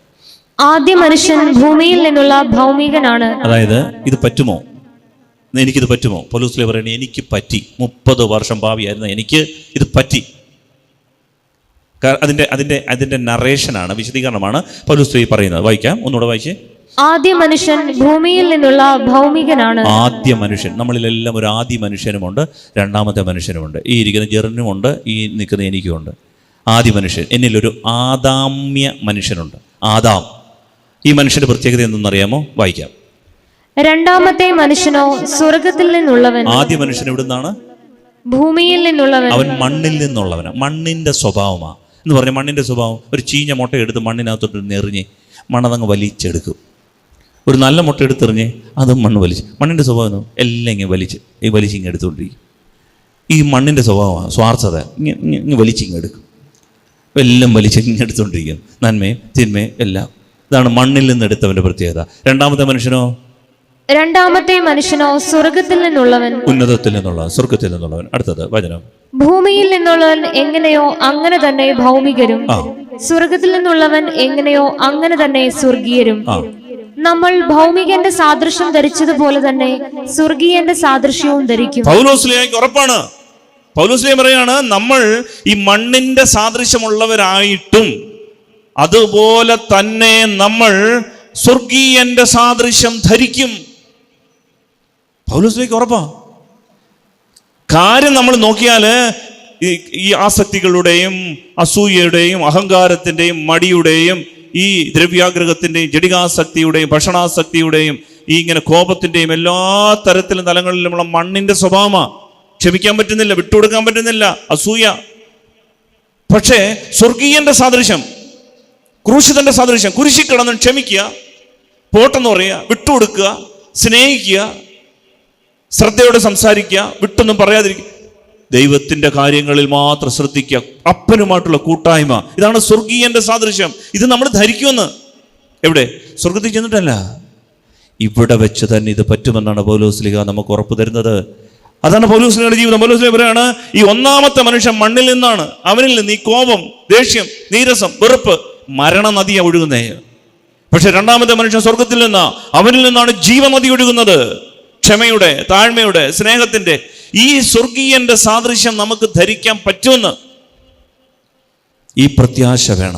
ആദ്യ മനുഷ്യൻ ഭൂമിയിൽ നിന്നുള്ള ഭൗമികനാണ്. അതായത് ഇത് പറ്റുമോ, എനിക്കിത് പറ്റുമോ? പൗലോസ് പറയുന്നത് എനിക്ക് പറ്റി. 30 വർഷം ഭാവിയായിരുന്ന എനിക്ക് ഇത് പറ്റി. അതിൻ്റെ നറേഷനാണ്, വിശദീകരണമാണ് പൗലോസ് പറയുന്നത്. വായിക്കാം, ഒന്നുകൂടെ വായിച്ചേ. ആദ്യ മനുഷ്യൻ ഭൂമിയിൽ നിന്നുള്ള ഭൗമികനാണ്. ആദ്യ മനുഷ്യൻ, നമ്മളിലെല്ലാം ഒരു ആദ്യ മനുഷ്യനുമുണ്ട്, രണ്ടാമത്തെ മനുഷ്യനുമുണ്ട്. ഈ ഇരിക്കുന്ന ജെറിനുമുണ്ട്, ഈ നിൽക്കുന്ന എനിക്കുമുണ്ട്. ആദ്യ മനുഷ്യൻ, എന്നിലൊരു ആദാമ്യ മനുഷ്യനുണ്ട്, ആദാം. ഈ മനുഷ്യന്റെ പ്രത്യേകത എന്തെന്നറിയാമോ? വായിക്കാം. രണ്ടാമത്തെ മനുഷ്യനോ സ്വർഗത്തിൽ നിന്നുള്ളവൻ. ആദ്യ മനുഷ്യൻ എവിടുന്നാണ്? ഭൂമിയിൽ നിന്നുള്ളവൻ. അവൻ മണ്ണിൽ നിന്നുള്ളവനാണ്. മണ്ണിന്റെ സ്വഭാവമാണ് എന്ന് പറഞ്ഞാൽ, മണ്ണിന്റെ സ്വഭാവം ഒരു ചീഞ്ഞ മുട്ട എടുത്ത് മണ്ണിനകത്തോട്ട് എറിഞ്ഞ് മണ്ണതങ്ങ് വലിച്ചെടുക്കും. ഒരു നല്ല മുട്ട എടുത്തെറിഞ്ഞ് അതും മണ്ണ് വലിച്ച്. മണ്ണിൻ്റെ സ്വഭാവം എല്ലാം ഇങ്ങനെ വലിച്ചിങ്ങ് എടുത്തുകൊണ്ടിരിക്കും. ഈ മണ്ണിൻ്റെ സ്വഭാവമാണ് സ്വാർത്ഥത. ഇങ്ങനെ വലിച്ചിങ്ങെടുക്കും, എല്ലാം വലിച്ചിങ്ങെടുത്തുകൊണ്ടിരിക്കും, നന്മയും തിന്മയും എല്ലാം. ഇതാണ് മണ്ണിൽ നിന്ന് എടുത്തവൻ്റെ പ്രത്യേകത. രണ്ടാമത്തെ മനുഷ്യനോ സ്വർഗത്തിൽ നിന്നുള്ളവൻ. ഉന്നതത്തിൽ നിന്നുള്ള, സ്വർഗത്തിൽ നിന്നുള്ളവൻ. അടുത്തത് വചനം. ഭൂമിയിൽ നിന്നുള്ളവൻ എങ്ങനെയോ അങ്ങനെ തന്നെ ഭൗമികരും, സ്വർഗത്തിൽ നിന്നുള്ളവൻ എങ്ങനെയോ അങ്ങനെ തന്നെ സ്വർഗീയരും. നമ്മൾ ഭൗമികന്റെ സാദൃശ്യം ധരിച്ചതുപോലെ തന്നെ സ്വർഗീയന്റെ സാദൃശ്യവും ധരിക്കും. പൗലോസ്ലീഹയ്ക്ക് ഉറപ്പാണ്. പൗലോസ്ലീഹ പറയാണ്, നമ്മൾ ഈ മണ്ണിന്റെ സാദൃശ്യമുള്ളവരായിട്ടും അതുപോലെ തന്നെ നമ്മൾ സ്വർഗീയന്റെ സാദൃശ്യം ധരിക്കും. പൗലോസ്ലീഹയ്ക്ക് ഉറപ്പാ. കാര്യം നമ്മൾ നോക്കിയാൽ ഈ ആസക്തികളുടെയും അസൂയയുടെയും അഹങ്കാരത്തിൻ്റെയും മടിയുടെയും ഈ ദ്രവ്യാഗ്രഹത്തിൻ്റെയും ജഡികാസക്തിയുടെയും ഭക്ഷണാസക്തിയുടെയും ഈ ഇങ്ങനെ കോപത്തിൻ്റെയും എല്ലാ തരത്തിലും തലങ്ങളിലുമുള്ള മണ്ണിൻ്റെ സ്വഭാവമാണ്. ക്ഷമിക്കാൻ പറ്റുന്നില്ല, വിട്ടുകൊടുക്കാൻ പറ്റുന്നില്ല, അസൂയ. പക്ഷേ സ്വർഗീയന്റെ സാദൃശ്യം, ക്രൂശിതന്റെ സാദൃശ്യം, കുരിശിൽ കിടന്ന് ക്ഷമിക്കുക, പോട്ടെന്ന് പറയുക, വിട്ടുകൊടുക്കുക, സ്നേഹിക്കുക, ശ്രദ്ധയോടെ സംസാരിക്കുക, വിട്ടൊന്നും പറയാതിരിക്കുക, ദൈവത്തിന്റെ കാര്യങ്ങളിൽ മാത്രം ശ്രദ്ധിക്കുക, അപ്പനുമായിട്ടുള്ള കൂട്ടായ്മ. ഇതാണ് സ്വർഗീയന്റെ സാദൃശ്യം. ഇത് നമ്മൾ ധരിക്കുമെന്ന്. എവിടെ? സ്വർഗത്തിൽ ചെന്നിട്ടല്ല, ഇവിടെ വെച്ച് തന്നെ ഇത് പറ്റുമെന്നാണ് പൗലോസ്ലീഹ നമുക്ക് ഉറപ്പ് തരുന്നത്. അതാണ് പൗലോസ്ലീഹയുടെ ജീവിതം. പൗലോസ്ലീഹ പറയാണ്, ഈ ഒന്നാമത്തെ മനുഷ്യൻ മണ്ണിൽ നിന്നാണ്. അവനിൽ നിന്ന് ഈ കോപം, ദേഷ്യം, നീരസം, വെറുപ്പ്, മരണ നദിയാണ് ഒഴുകുന്നേ. പക്ഷെ രണ്ടാമത്തെ മനുഷ്യൻ സ്വർഗത്തിൽ നിന്ന്, അവനിൽ നിന്നാണ് ജീവനദി ഒഴുകുന്നത്. ക്ഷമയുടെ, താഴ്മയുടെ, സ്നേഹത്തിന്റെ ഈ സ്വർഗീയന്റെ സാദൃശ്യം നമുക്ക് ധരിക്കാൻ പറ്റുമെന്ന് ഈ പ്രത്യാശ വേണം.